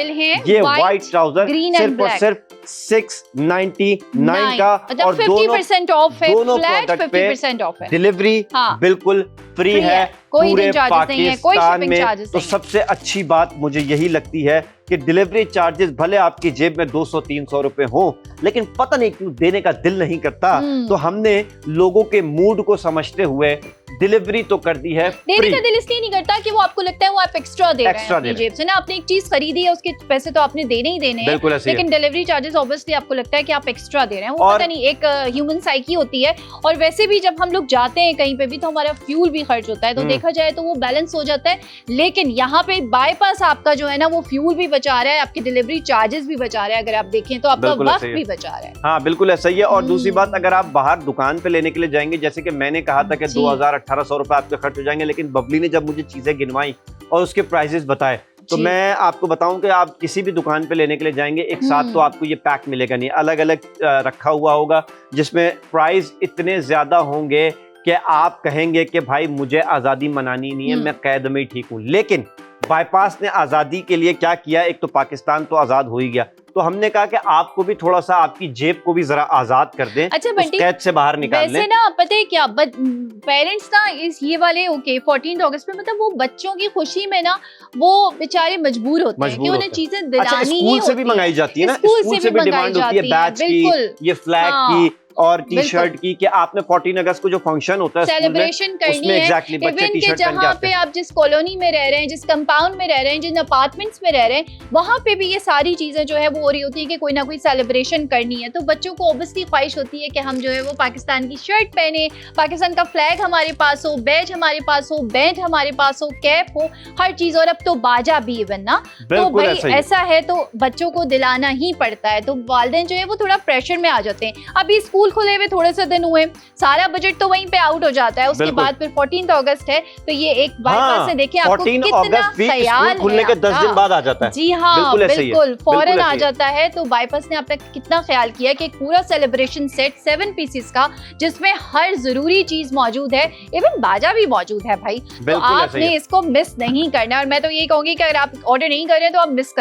ये व्हाइट ट्राउजर सिर्फ और सिर्फ 699 का। और 50% ऑफ है, दोनों फ्लैट प्रोडक्ट पे 50% ऑफ है। डिलीवरी बिल्कुल फ्री है पूरे पाकिस्तान में। तो सबसे अच्छी बात मुझे यही लगती है कि डिलीवरी चार्जेस भले आपकी जेब में 200-300 रुपए हो, लेकिन पता नहीं क्यों देने का दिल नहीं करता। तो हमने लोगों के मूड को समझते हुए डिलीवरी तो कर दी है। देने का दिल इसलिए नहीं करता कि वो आपको लगता है वो आप एक्स्ट्रा दे रहे हैं अपनी जेब से ना। आपने एक चीज खरीदी है, उसके पैसे तो आपने देने ही देने हैं, लेकिन डिलीवरी चार्जेस ऑब्वियसली आपको लगता है कि आप एक्स्ट्रा दे रहे हैं। वो पता नहीं, एक ह्यूमन साइकी होती है। और वैसे भी जब हम लोग जाते हैं कहीं पे भी तो हमारा फ्यूल भी खर्च होता है, तो देखा जाए तो वो बैलेंस हो जाता है। लेकिन यहाँ पे बाईपास आपका जो है ना वो फ्यूल भी बचा रहा है, आपके डिलीवरी चार्जेस भी बचा रहा है। अगर आप देखें तो आपका वक्त भी बचा रहा है। हाँ बिल्कुल ऐसा ही है। और दूसरी बात, अगर आप बाहर दुकान पे लेने के लिए जाएंगे, जैसे कि मैंने कहा था कि 2000-1800 रुपए आपके खर्च हो जाएंगे, लेकिन बबली ने जब मुझे चीजें गिनवाई और उसके प्राइसेस बताए तो जी। मैं आपको बताऊं कि आप किसी भी दुकान पे लेने के लिए जाएंगे एक साथ तो आपको ये पैक मिलेगा नहीं, अलग अलग रखा हुआ होगा जिसमें प्राइस इतने ज्यादा होंगे कि आप कहेंगे कि भाई मुझे आज़ादी मनानी नहीं है, मैं कैद में ही ठीक हूँ। लेकिन बाईपास ने आज़ादी के लिए क्या किया, एक तो पाकिस्तान तो आज़ाद हो ही गया, तो हमने कहा कि आपको भी थोड़ा सा आपकी जेब को भी जरा आज़ाद कर दें, अच्छा उस बंटी, कैद से बाहर निकाल वैसे लें। ना पता है क्या, पेरेंट्स ना इस ये वाले 14 अगस्त पे मतलब वो बच्चों की खुशी में ना वो बेचारे मजबूर होते हैं कि उन्हें चीजें अच्छा, दिलानी ही स्कूल से भी होती मंगाई जाती है ना, स्कूल से भी डिमांड होती है, बैच बिल्कुल। की, ये फ्लैग हाँ, की और टी शर्ट की, कि आपने 14 अगस्त को जो फंक्शन होता है सेलिब्रेशन करनी है। एग्जैक्टली बच्चे इवन टी के शर्ट पहन के जहाँ आते पे हैं। आप जिस कॉलोनी में रह रहे हैं, जिस कंपाउंड में रह रहे हैं, जिन अपार्टमेंट्स में रह रहे हैं, वहाँ पे भी ये सारी चीजें जो है वो हो रही होती है कि कोई ना कोई सेलिब्रेशन करनी है। तो बच्चों को ऑब्वियसली ख्वाहिश होती है कि हम जो है वो पाकिस्तान की शर्ट पहने, पाकिस्तान का फ्लैग हमारे पास हो, बैज हमारे पास हो, बैंड हमारे पास हो, कैप हो, हर चीज। और अब तो बाजा भी इवन ना, तो भाई ऐसा है तो बच्चों को दिलाना ही पड़ता है। तो वालिदैन जो है वो थोड़ा प्रेशर में आ जाते हैं। अभी स्कूल खुले हुए थोड़े से दिन हुए, सारा बजट तो वहीं पे आउट हो जाता है। उसके बाद फिर 14 अगस्त है, तो ये एक बाईपास से देखिए आपको कितना ख्याल खुलने के 10 दिन बाद आ जाता है। जी हाँ बिल्कुल फौरन आ जाता है। तो बाईपास ने आप तक कितना ख्याल किया कि एक पूरा सेलिब्रेशन सेट 7 पीसेस का, जिसमें हर जरूरी चीज मौजूद है, इवन बाजा भी मौजूद है भाई। तो आपने इसको मिस नहीं करना। और मैं तो ये कहूंगी कि अगर आप ऑर्डर नहीं कर रहे हैं तो आप मिस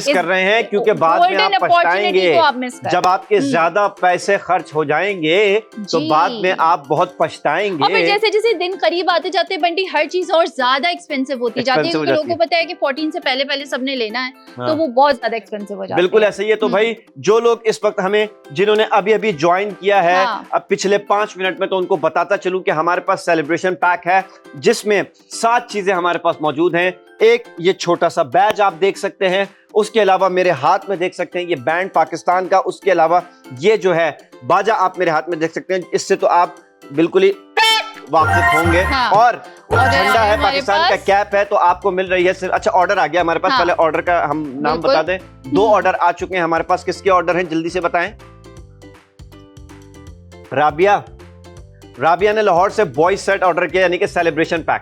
कर रहे हैं, क्योंकि बाद में आप पछताएंगे। जब आपके ज्यादा पैसे खर्च हो जाएंगे तो बाद में आप बहुत पछताएंगे। और फिर जैसे जैसे दिन करीब आते जाते बंटी हर चीज और ज्यादा एक्सपेंसिव होती जाती है, क्योंकि लोगों को पता है कि 14 से पहले पहले सबने लेना है। हाँ। तो वो बहुत ज्यादा एक्सपेंसिव हो जाता है। बिल्कुल ऐसा ही है। तो भाई जो लोग इस वक्त हमें, जिन्होंने अभी अभी ज्वाइन किया है, हाँ। अब पिछले 5 मिनट में, तो उनको बताता चलूं कि हमारे पास सेलिब्रेशन पैक है जिसमें 7 चीजें हमारे पास मौजूद हैं। एक ये छोटा सा बैज आप देख सकते हैं, उसके अलावा मेरे हाथ में देख सकते हैं ये बैंड पाकिस्तान का, उसके अलावा ये जो है बाजा आप मेरे हाथ में देख सकते हैं, इससे तो आप बिल्कुल ही वाकिफ होंगे। हाँ। और झंडा है पाकिस्तान का, कैप है, तो आपको मिल रही है सिर्फ। अच्छा ऑर्डर आ गया हमारे पास। हाँ। पहले ऑर्डर का हम नाम बता दें। 2 ऑर्डर आ चुके हैं हमारे पास। किसके ऑर्डर हैं जल्दी से बताएं। राबिया ने लाहौर से बॉयज सेट ऑर्डर किया, यानी कि सेलिब्रेशन पैक।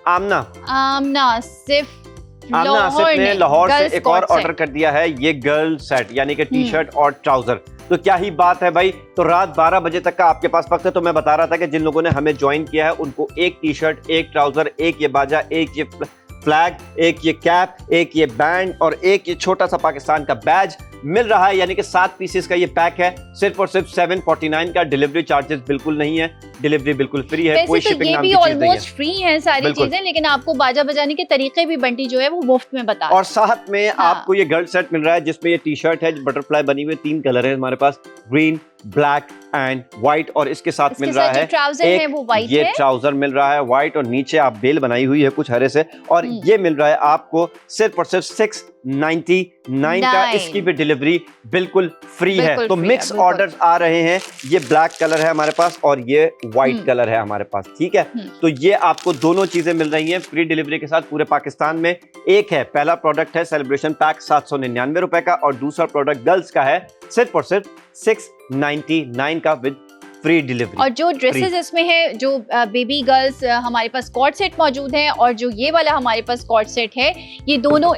आमना आसिफ ने लाहौर से एक और ऑर्डर कर दिया है, ये गर्ल सेट, यानी कि टी शर्ट और ट्राउजर। तो क्या ही बात है भाई। तो रात 12 बजे तक का आपके पास वक्त है। तो मैं बता रहा था कि जिन लोगों ने हमें ज्वाइन किया है उनको एक टी शर्ट, एक ट्राउजर, एक ये बाजा, एक ये फ्लैग, एक ये कैप, एक ये बैंड और एक ये छोटा सा पाकिस्तान का बैज मिल रहा है, यानी कि 7 पीसेस का ये पैक है। सिर्फ और सिर्फ 749 का। डिलीवरी चार्जेस बिल्कुल नहीं है, डिलीवरी बिल्कुल फ्री है, कोई शिपिंग नाम की चीज नहीं है। ऑलमोस्ट फ्री है सारी चीजें, लेकिन आपको बाजा बजाने के तरीके भी बंटी जो है वो मुफ्त में बता। और साथ में आपको ये गर्ल सेट मिल रहा है जिसमें ये टी शर्ट है, बटरफ्लाई बनी हुई, 3 कलर है हमारे पास, ग्रीन, ब्लैक एंड व्हाइट। और इसके साथ मिल रहा है ट्राउजर है वो व्हाइट है, ये ट्राउजर मिल रहा है व्हाइट, और नीचे आप बेल बनाई हुई है कुछ हरे से, और ये मिल रहा है आपको सिर्फ और सिर्फ 699 का। इसकी भी डिलीवरी बिल्कुल फ्री है। तो मिक्स ऑर्डर्स आ रहे हैं। ये ब्लैक कलर है हमारे पास और ये व्हाइट कलर है हमारे पास, ठीक है। तो ये आपको दोनों चीजें मिल रही हैं फ्री डिलीवरी के साथ पूरे पाकिस्तान में। एक है, पहला प्रोडक्ट है सेलिब्रेशन पैक 799 रुपए का, और दूसरा प्रोडक्ट गर्ल्स का है सिर्फ और सिर्फ 699 का विद फ्री डिलीवरी। और जो ड्रेसेस इसमें है, जो बेबी गर्ल्स हमारे पास कॉर्ड सेट मौजूद है, और जो ये वाला हमारे पास कॉर्ड सेट है, ये दोनों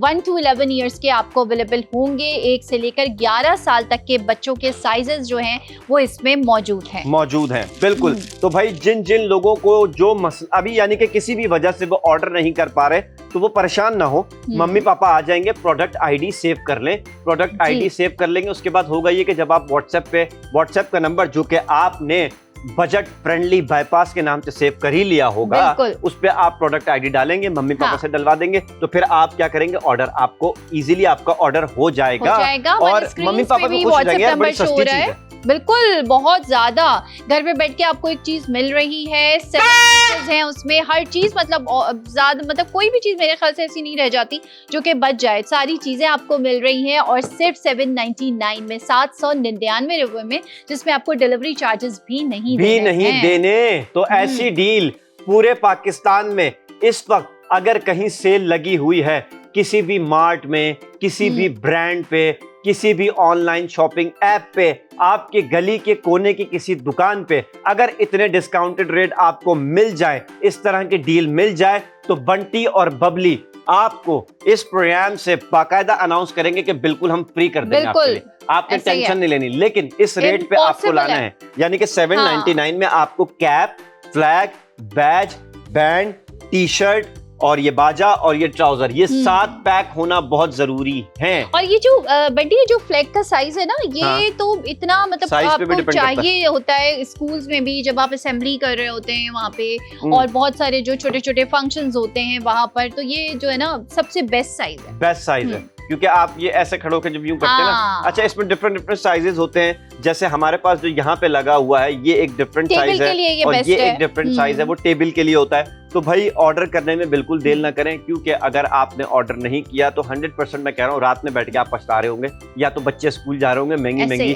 1 to 11 ईयर्स के आपको अवेलेबल होंगे। 1 से लेकर 11 साल तक के बच्चों के साइजेस जो हैं वो इसमें मौजूद हैं बिल्कुल। तो भाई जिन जिन लोगों को जो अभी यानी कि किसी भी वजह से वो ऑर्डर नहीं कर पा रहे, तो वो परेशान ना हो। मम्मी पापा आ जाएंगे, प्रोडक्ट आईडी सेव कर लें, प्रोडक्ट आईडी सेव कर लेंगे। उसके बाद होगा ये कि जब आप व्हाट्सएप का नंबर जो कि आपने बजट फ्रेंडली बाईपास के नाम से सेव कर ही लिया होगा, उस पे आप प्रोडक्ट आईडी डालेंगे, मम्मी पापा से डलवा देंगे, तो फिर आप क्या करेंगे, ऑर्डर आपको इजीली आपका ऑर्डर हो जाएगा और मम्मी पापा भी खुश हो जाएंगे। बड़ी सस्ती चीज है, बिल्कुल बहुत ज्यादा। घर पे बैठ के आपको एक चीज मिल रही है, 7 पीसेस हैं उसमें, हर चीज मतलब ज्यादा, मतलब कोई भी चीज मेरे ख्याल से ऐसी नहीं रह जाती जो कि बच जाए। सारी चीजें आपको मिल रही हैं और सिर्फ 799 में, 799 रुपए में, जिसमें आपको डिलीवरी चार्जेस भी नहीं देने। तो ऐसी डील पूरे पाकिस्तान में इस वक्त अगर कहीं सेल लगी हुई है, किसी भी मार्ट में, किसी भी ब्रांड पे, किसी भी ऑनलाइन शॉपिंग ऐप पे, आपके गली के कोने की किसी दुकान पे अगर इतने डिस्काउंटेड रेट आपको मिल जाए, इस तरह की डील मिल जाए, तो बंटी और बबली आपको इस प्रोग्राम से बाकायदा अनाउंस करेंगे कि बिल्कुल हम फ्री कर देंगे आपके लिए। आपने टेंशन नहीं लेनी, लेकिन इस रेट पे आपको लाना है, यानी कि 799 में आपको cap, flag, badge, band, T shirt और ये बाजा और ये ट्राउजर, ये 7 पैक होना बहुत जरूरी है। और ये जो बंटी, ये जो फ्लैग का साइज है ना, ये तो इतना मतलब आपको चाहिए होता है स्कूल्स में भी, जब आप असेंबली कर रहे होते हैं वहाँ पे, और बहुत सारे जो छोटे छोटे फंक्शंस होते हैं वहाँ पर, तो ये जो है ना सबसे बेस्ट साइज है। बेस्ट साइज है, क्योंकि आप ये ऐसे खड़े होकर जब यूं करते हैं ना, अच्छा इसमें डिफरेंट साइजेस होते हैं। जैसे हमारे पास जो यहाँ पे लगा हुआ है ये एक डिफरेंट साइज है, और ये एक डिफरेंट साइज है, वो टेबल के लिए होता है। तो भाई ऑर्डर करने में बिल्कुल देर ना करें, क्योंकि अगर आपने ऑर्डर नहीं किया तो 100% मैं कह रहा हूँ रात में बैठ के आप पछता रहे होंगे, या तो बच्चे स्कूल जा रहे होंगे महंगी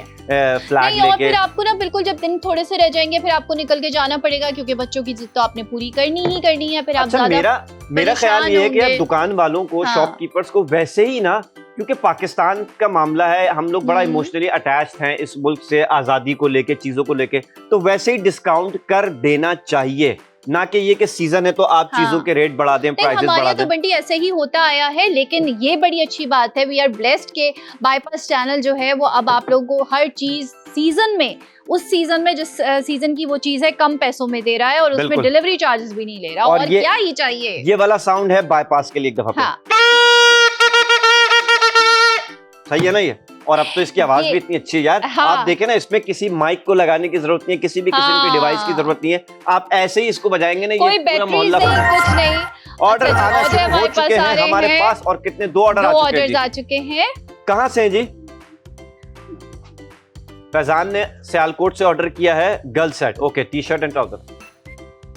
फ्लैग लेके, और फिर आपको ना बिल्कुल जब दिन थोड़े से रह जाएंगे फिर आपको निकल के जाना पड़ेगा, क्योंकि बच्चों की जिद तो आपने पूरी करनी ही करनी है। फिर आप मेरा ख्याल ये है कि दुकान वालों को, शॉपकीपर्स को वैसे ही ना, क्योंकि पाकिस्तान का मामला है, हम लोग बड़ा इमोशनली अटैच्ड हैं इस मुल्क से, आजादी को लेके, चीजों को लेके, तो वैसे ही डिस्काउंट कर देना चाहिए, ना कि ये कि सीजन है तो आप चीजों के रेट बढ़ा दें, प्राइसेस बढ़ा दें। तो बंटी ऐसे ही होता आया है, लेकिन ये बड़ी अच्छी बात है, वी आर ब्लेस्ड के बाईपास चैनल जो है वो अब आप लोगों को हर चीज सीजन में, उस सीजन में जिस सीजन की वो चीज है कम पैसों में दे रहा है, और उसमें डिलीवरी चार्जेस भी नहीं ले रहा, और क्या ही चाहिए। ये वाला साउंड है बाईपास के लिए एक दफा सही है ना ये, और अब तो इसकी आवाज भी इतनी अच्छी है यार। आप देखें ना, इसमें किसी माइक को लगाने की जरूरत नहीं है, किसी भी किस्म की डिवाइस की जरूरत नहीं है, आप ऐसे ही इसको बजाएंगे ना, ये पूरा मोहल्ला कुछ नहीं। ऑर्डर आना शुरू हो चुके हैं हमारे पास, और कितने 2 ऑर्डर आ चुके हैं। कहाँ से हैं जी? फैजान ने सियालकोट से ऑर्डर किया है girl set, okay, T shirt and trouser.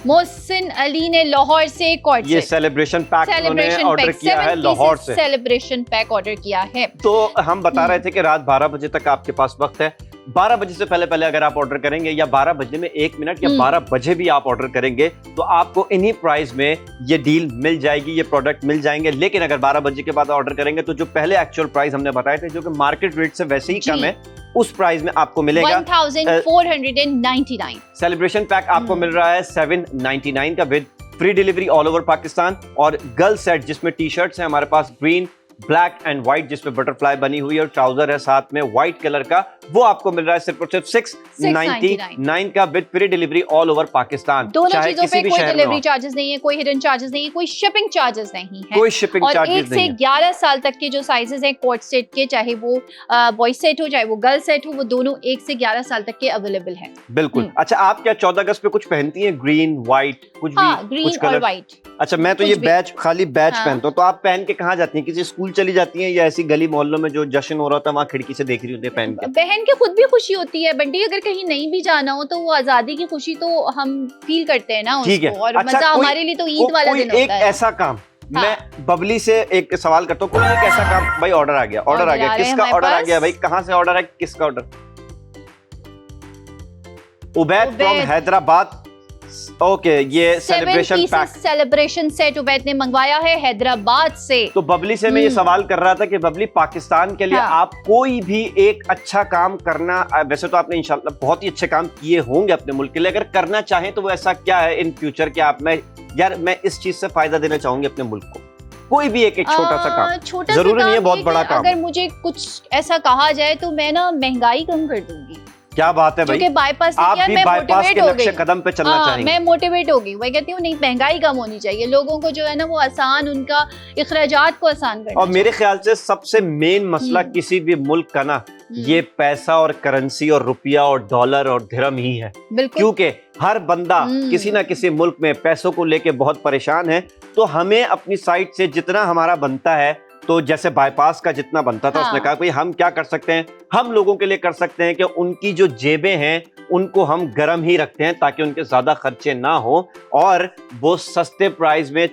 Mohsin Ali ने लाहौर से कॉर्ड ये सेलिब्रेशन पैक उन्होंने ऑर्डर किया है लाहौर से, सेलिब्रेशन पैक ऑर्डर किया है। तो हम बता रहे थे कि रात 12 बजे तक आपके पास वक्त है, 12 बजे से पहले अगर आप ऑर्डर करेंगे, या 12 बजने में 1 मिनट, या 12 बजे भी आप ऑर्डर करेंगे, तो आपको इन्हीं प्राइस में ये डील मिल जाएगी, ये प्रोडक्ट मिल जाएंगे। लेकिन अगर 12 बजे के बाद ऑर्डर करेंगे तो जो पहले एक्चुअल प्राइस हमने बताए थे, जो कि मार्केट रेट से वैसे ही कम है, उस प्राइस में आपको मिलेगा 1499। सेलिब्रेशन पैक आपको मिल रहा है 799 का, with free delivery all over Pakistan. और गर्ल सेट जिसमें टी शर्ट्स हैं हमारे पास ग्रीन, ब्लैक एंड व्हाइट, जिसमें बटरफ्लाई बनी हुई है, और ट्राउजर है साथ में व्हाइट कलर का, वो आपको मिल रहा है सिर्फ और सिर्फ 699 का, with free delivery all over Pakistan. दोनों चीजों पे कोई डिलीवरी चार्जेस नहीं है, कोई हिडन चार्जेस नहीं है, कोई शिपिंग चार्जेस नहीं है, कोई शिपिंग चार्जेस नहीं है। 1 से 11 साल तक के जो साइजेस हैं कोट सेट के, चाहे वो बॉय सेट हो चाहे वो गर्ल सेट हो, वो दोनों 1 से 11 साल तक के अवेलेबल हैं। बिल्कुल। अच्छा, आप क्या 14 अगस्त पे कुछ पहनती हैं? ग्रीन, व्हाइट, कुछ भी? ग्रीन और व्हाइट। अच्छा, मैं तो ये बैच, खाली बैच पहनता हूँ। तो आप पहन के कहाँ जाती हैं? किसी स्कूल चली जाती हैं, या ऐसी गली मोहल्लों में जो जश्न हो रहा था वहाँ खिड़की से देख रही होती है पहन के? खुद भी खुशी होती है बंटी, अगर कहीं नहीं भी जाना हो तो वो आजादी की खुशी तो हम फील करते हैं ना उसको, और मजा हमारे लिए तो ईद वाला दिन होता है। एक ऐसा काम मैं बबली से एक सवाल करता हूँ, कोई एक ऐसा काम, भाई ऑर्डर आ गया, किसका ऑर्डर आ गया भाई? कहाँ से ऑर्डर है, किसका order? Ubaid from Hyderabad. Okay, ये सेलिब्रेशन सेट उबैद ने मंगवाया है हैदराबाद से। तो बबली से मैं ये सवाल कर रहा था कि बबली, पाकिस्तान के लिए आप कोई भी एक अच्छा काम करना, वैसे तो आपने इंशाल्लाह बहुत ही अच्छे काम किए होंगे अपने मुल्क के लिए, अगर करना चाहें तो वो ऐसा क्या है इन फ्यूचर के आप, मैं इस चीज से फायदा देना चाहूंगी अपने मुल्क को? कोई भी एक छोटा सा काम, जरूरी नहीं है बहुत बड़ा काम। अगर मुझे कुछ ऐसा कहा जाए तो मैं ना महंगाई कम कर दूंगी। क्या बात है भाई, क्योंकि बाईपास आप भी बाईपास के नक्शे कदम पे चलना चाहेंगे। मैं मोटिवेट हो गई, मैं कहती हूँ नहीं, महंगाई कम होनी चाहिए, लोगों को जो है ना वो आसान, उनका इखराजात को आसान करना। और मेरे ख्याल से सबसे मेन मसला किसी भी मुल्क का ना, ये पैसा और करेंसी और रुपया और डॉलर और दिरहम ही है। क्योंकि हर बंदा किसी ना किसी मुल्क में पैसों को लेके बहुत परेशान है। तो हमें अपनी साइड से जितना हमारा बनता है, तो जैसे बाईपास का जितना बनता था, उसने कहा भाई हम क्या कर सकते हैं, हम लोगों के लिए कर सकते हैं कि उनकी जो जेबें हैं उनको हम गर्म ही रखते हैं, ताकि उनके ज्यादा खर्चे ना हो और वो सस्ते प्राइस में,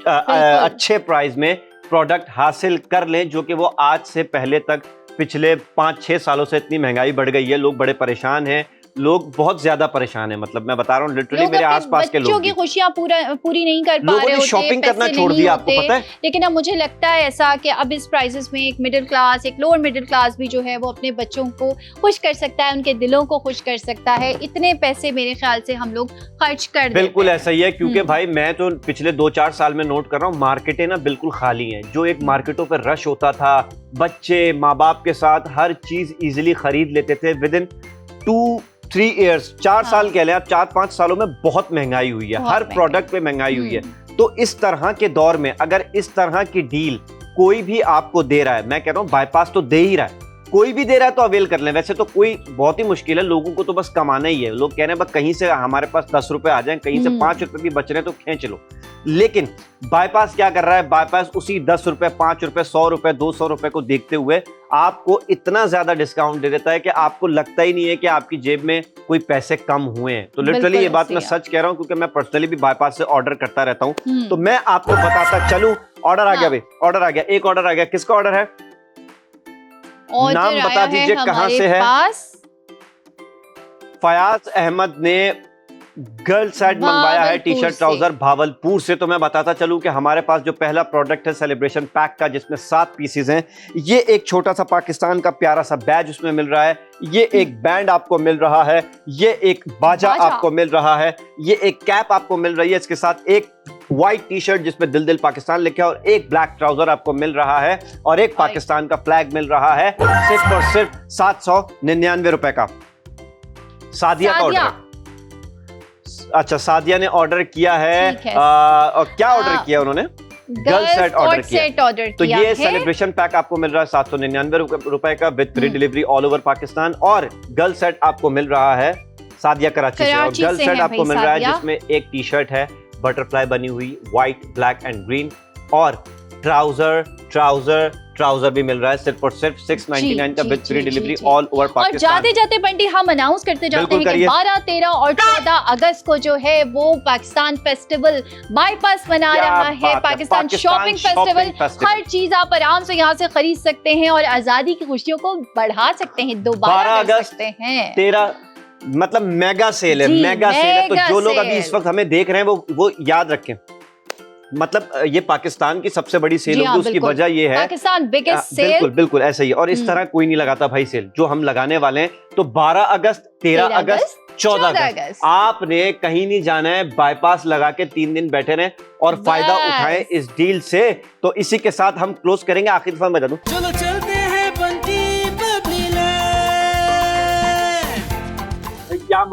अच्छे प्राइस में प्रोडक्ट हासिल कर लें, जो कि वो आज से पहले तक पिछले 5-6 सालों से इतनी महंगाई बढ़ गई है, लोग बड़े परेशान हैं, लोग बहुत ज्यादा परेशान है, मतलब मैं बता रहा हूँ लिटरली लोग मेरे अपने आसपास के बच्चों लोग की भी। खुशियां पूरी नहीं कर पा लोगों रहे ने होते, शॉपिंग करना पैसे छोड़ नहीं दिया, आपको होते। पता है। लेकिन अब मुझे लगता है ऐसा कि अब इस प्राइसेस में एक मिडिल क्लास, एक लोअर मिडिल क्लास भी जो है वो अपने बच्चों को खुश कर सकता है, उनके दिलों को खुश कर सकता है। इतने पैसे मेरे ख्याल से हम लोग खर्च कर देते बिल्कुल हैं। ऐसा ही है, क्योंकि भाई मैं तो पिछले 2-4 साल में नोट कर रहा हूँ, मार्केटें ना बिल्कुल खाली हैं। जो एक मार्केटों पर रश होता था, बच्चे माँ बाप के साथ हर चीज इजीली खरीद लेते थे विद इन 2-3 ईयर्स, 4 साल कह लें आप, 4-5 सालों में बहुत महंगाई हुई है, हर प्रोडक्ट पे महंगाई हुई है। तो इस तरह के दौर में अगर इस तरह की डील कोई भी आपको दे रहा है, मैं कह रहा हूँ बाईपास तो दे ही रहा है, कोई भी दे रहा है तो अवेल कर लें। वैसे तो कोई बहुत ही मुश्किल है, लोगों को तो बस कमाना ही है। लोग कह रहे हैं बस कहीं से हमारे पास 10 रुपए आ जाएं, कहीं से 5 रुपए भी बच रहे हैं तो खींच लो। लेकिन बाईपास क्या कर रहा है, बाईपास उसी 10 रुपए, 5 रुपए, 100 रुपए, 200 रुपए को देखते हुए आपको इतना ज्यादा डिस्काउंट दे देता है कि आपको लगता ही नहीं है कि आपकी जेब में कोई पैसे कम हुए हैं। तो लिटरली ये बात मैं सच कह रहा हूं, क्योंकि मैं पर्सनली भी बाईपास से ऑर्डर करता रहता हूं। तो मैं आपको बताता चलूं, ऑर्डर आ गया भाई, ऑर्डर आ गया, एक ऑर्डर आ गया। किसका ऑर्डर है, नाम बता दीजिए कहां से है। फयाज अहमद ने गर्ल सेट मंगवाया है, टी शर्ट ट्राउजर भावलपुर से। तो मैं बताता चलूं कि हमारे पास जो पहला प्रोडक्ट है सेलिब्रेशन पैक का, जिसमें 7 पीसेस हैं। ये एक छोटा सा पाकिस्तान का प्यारा सा बैज उसमें मिल रहा है, ये एक बैंड आपको मिल रहा है, ये एक बाजा आपको मिल रहा है, ये एक कैप आपको मिल रही है, इसके साथ एक व्हाइट टी शर्ट जिसमें दिल दिल पाकिस्तान लिखा है, और एक ब्लैक ट्राउजर आपको मिल रहा है, और एक पाकिस्तान का फ्लैग मिल रहा है। सिर्फ और सिर्फ 799 रुपए का सादिया का ऑर्डर। अच्छा, सादिया ने ऑर्डर किया है, और क्या ऑर्डर किया उन्होंने, गर्ल सेट ऑर्डर किया। तो ये सेलिब्रेशन पैक आपको मिल रहा है 799 रुपए का with free delivery all over Pakistan. और गर्ल सेट आपको मिल रहा है सादिया कराची से, और गर्ल सेट आपको मिल रहा है जिसमें एक टी शर्ट है बटरफ्लाई बनी हुई, व्हाइट, ब्लैक एंड ग्रीन, और ट्राउजर भी मिल रहा है सिर्फ और सिर्फ 699 का with free delivery all over Pakistan. और जाते जाते बंटी हम अनाउंस करते जाते हैं कि 12, 13 और 14 अगस्त को जो है वो पाकिस्तान फेस्टिवल बाईपास मना रहा है, पाकिस्तान शॉपिंग फेस्टिवल। हर चीज आप आराम से यहाँ से खरीद सकते हैं और आजादी की खुशियों को बढ़ा सकते हैं, दोबारा कर सकते हैं। 13 मतलब मेगा सेल है, मेगा सेल है। तो जो लोग अभी इस वक्त हमें देख रहे हैं वो याद रखें, मतलब ये पाकिस्तान की सबसे बड़ी सेल होगी, उसकी वजह ये है पाकिस्तान बिगेस्ट सेल। बिल्कुल बिल्कुल ऐसा ही। और इस तरह कोई नहीं लगाता भाई सेल जो हम लगाने वाले हैं। तो 12 अगस्त, 13 अगस्त, 14 अगस्त आपने कहीं नहीं जाना है, बाईपास लगा के 3 दिन बैठे रहें और फायदा उठाएं इस डील से। तो इसी के साथ हम क्लोज करेंगे। आखिर दफा मैं बता दूं, चलो चलते हैं बंटी बबली लैंड। क्या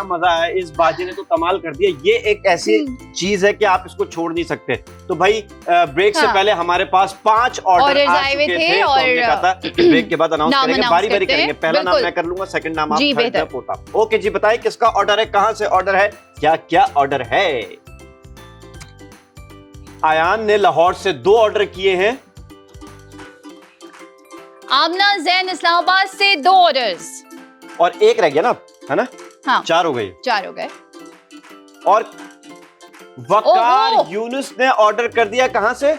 मजा है, इस बाजी ने तो कमाल कर दिया। ये एक ऐसी चीज है कि आप इसको छोड़ नहीं सकते। तो भाई ब्रेक से पहले हमारे पास 5 ऑर्डर आ चुके थे, और हमने कहा था ब्रेक के बाद अनाउंस करेंगे, बारी बारी करेंगे। पहला नाम मैं कर लूंगा, सेकंड नाम आप, थर्ड होता। ओके जी, बताइए किसका ऑर्डर है, कहां से ऑर्डर है, क्या क्या ऑर्डर है। आयान ने लाहौर से 2 ऑर्डर किए हैं। आमना जैन इस्लामाबाद से 2 ऑर्डर्स, और एक रह गया ना, है ना? हाँ, 4 हो गए। और वकार यूनुस ने ऑर्डर कर दिया, कहां से?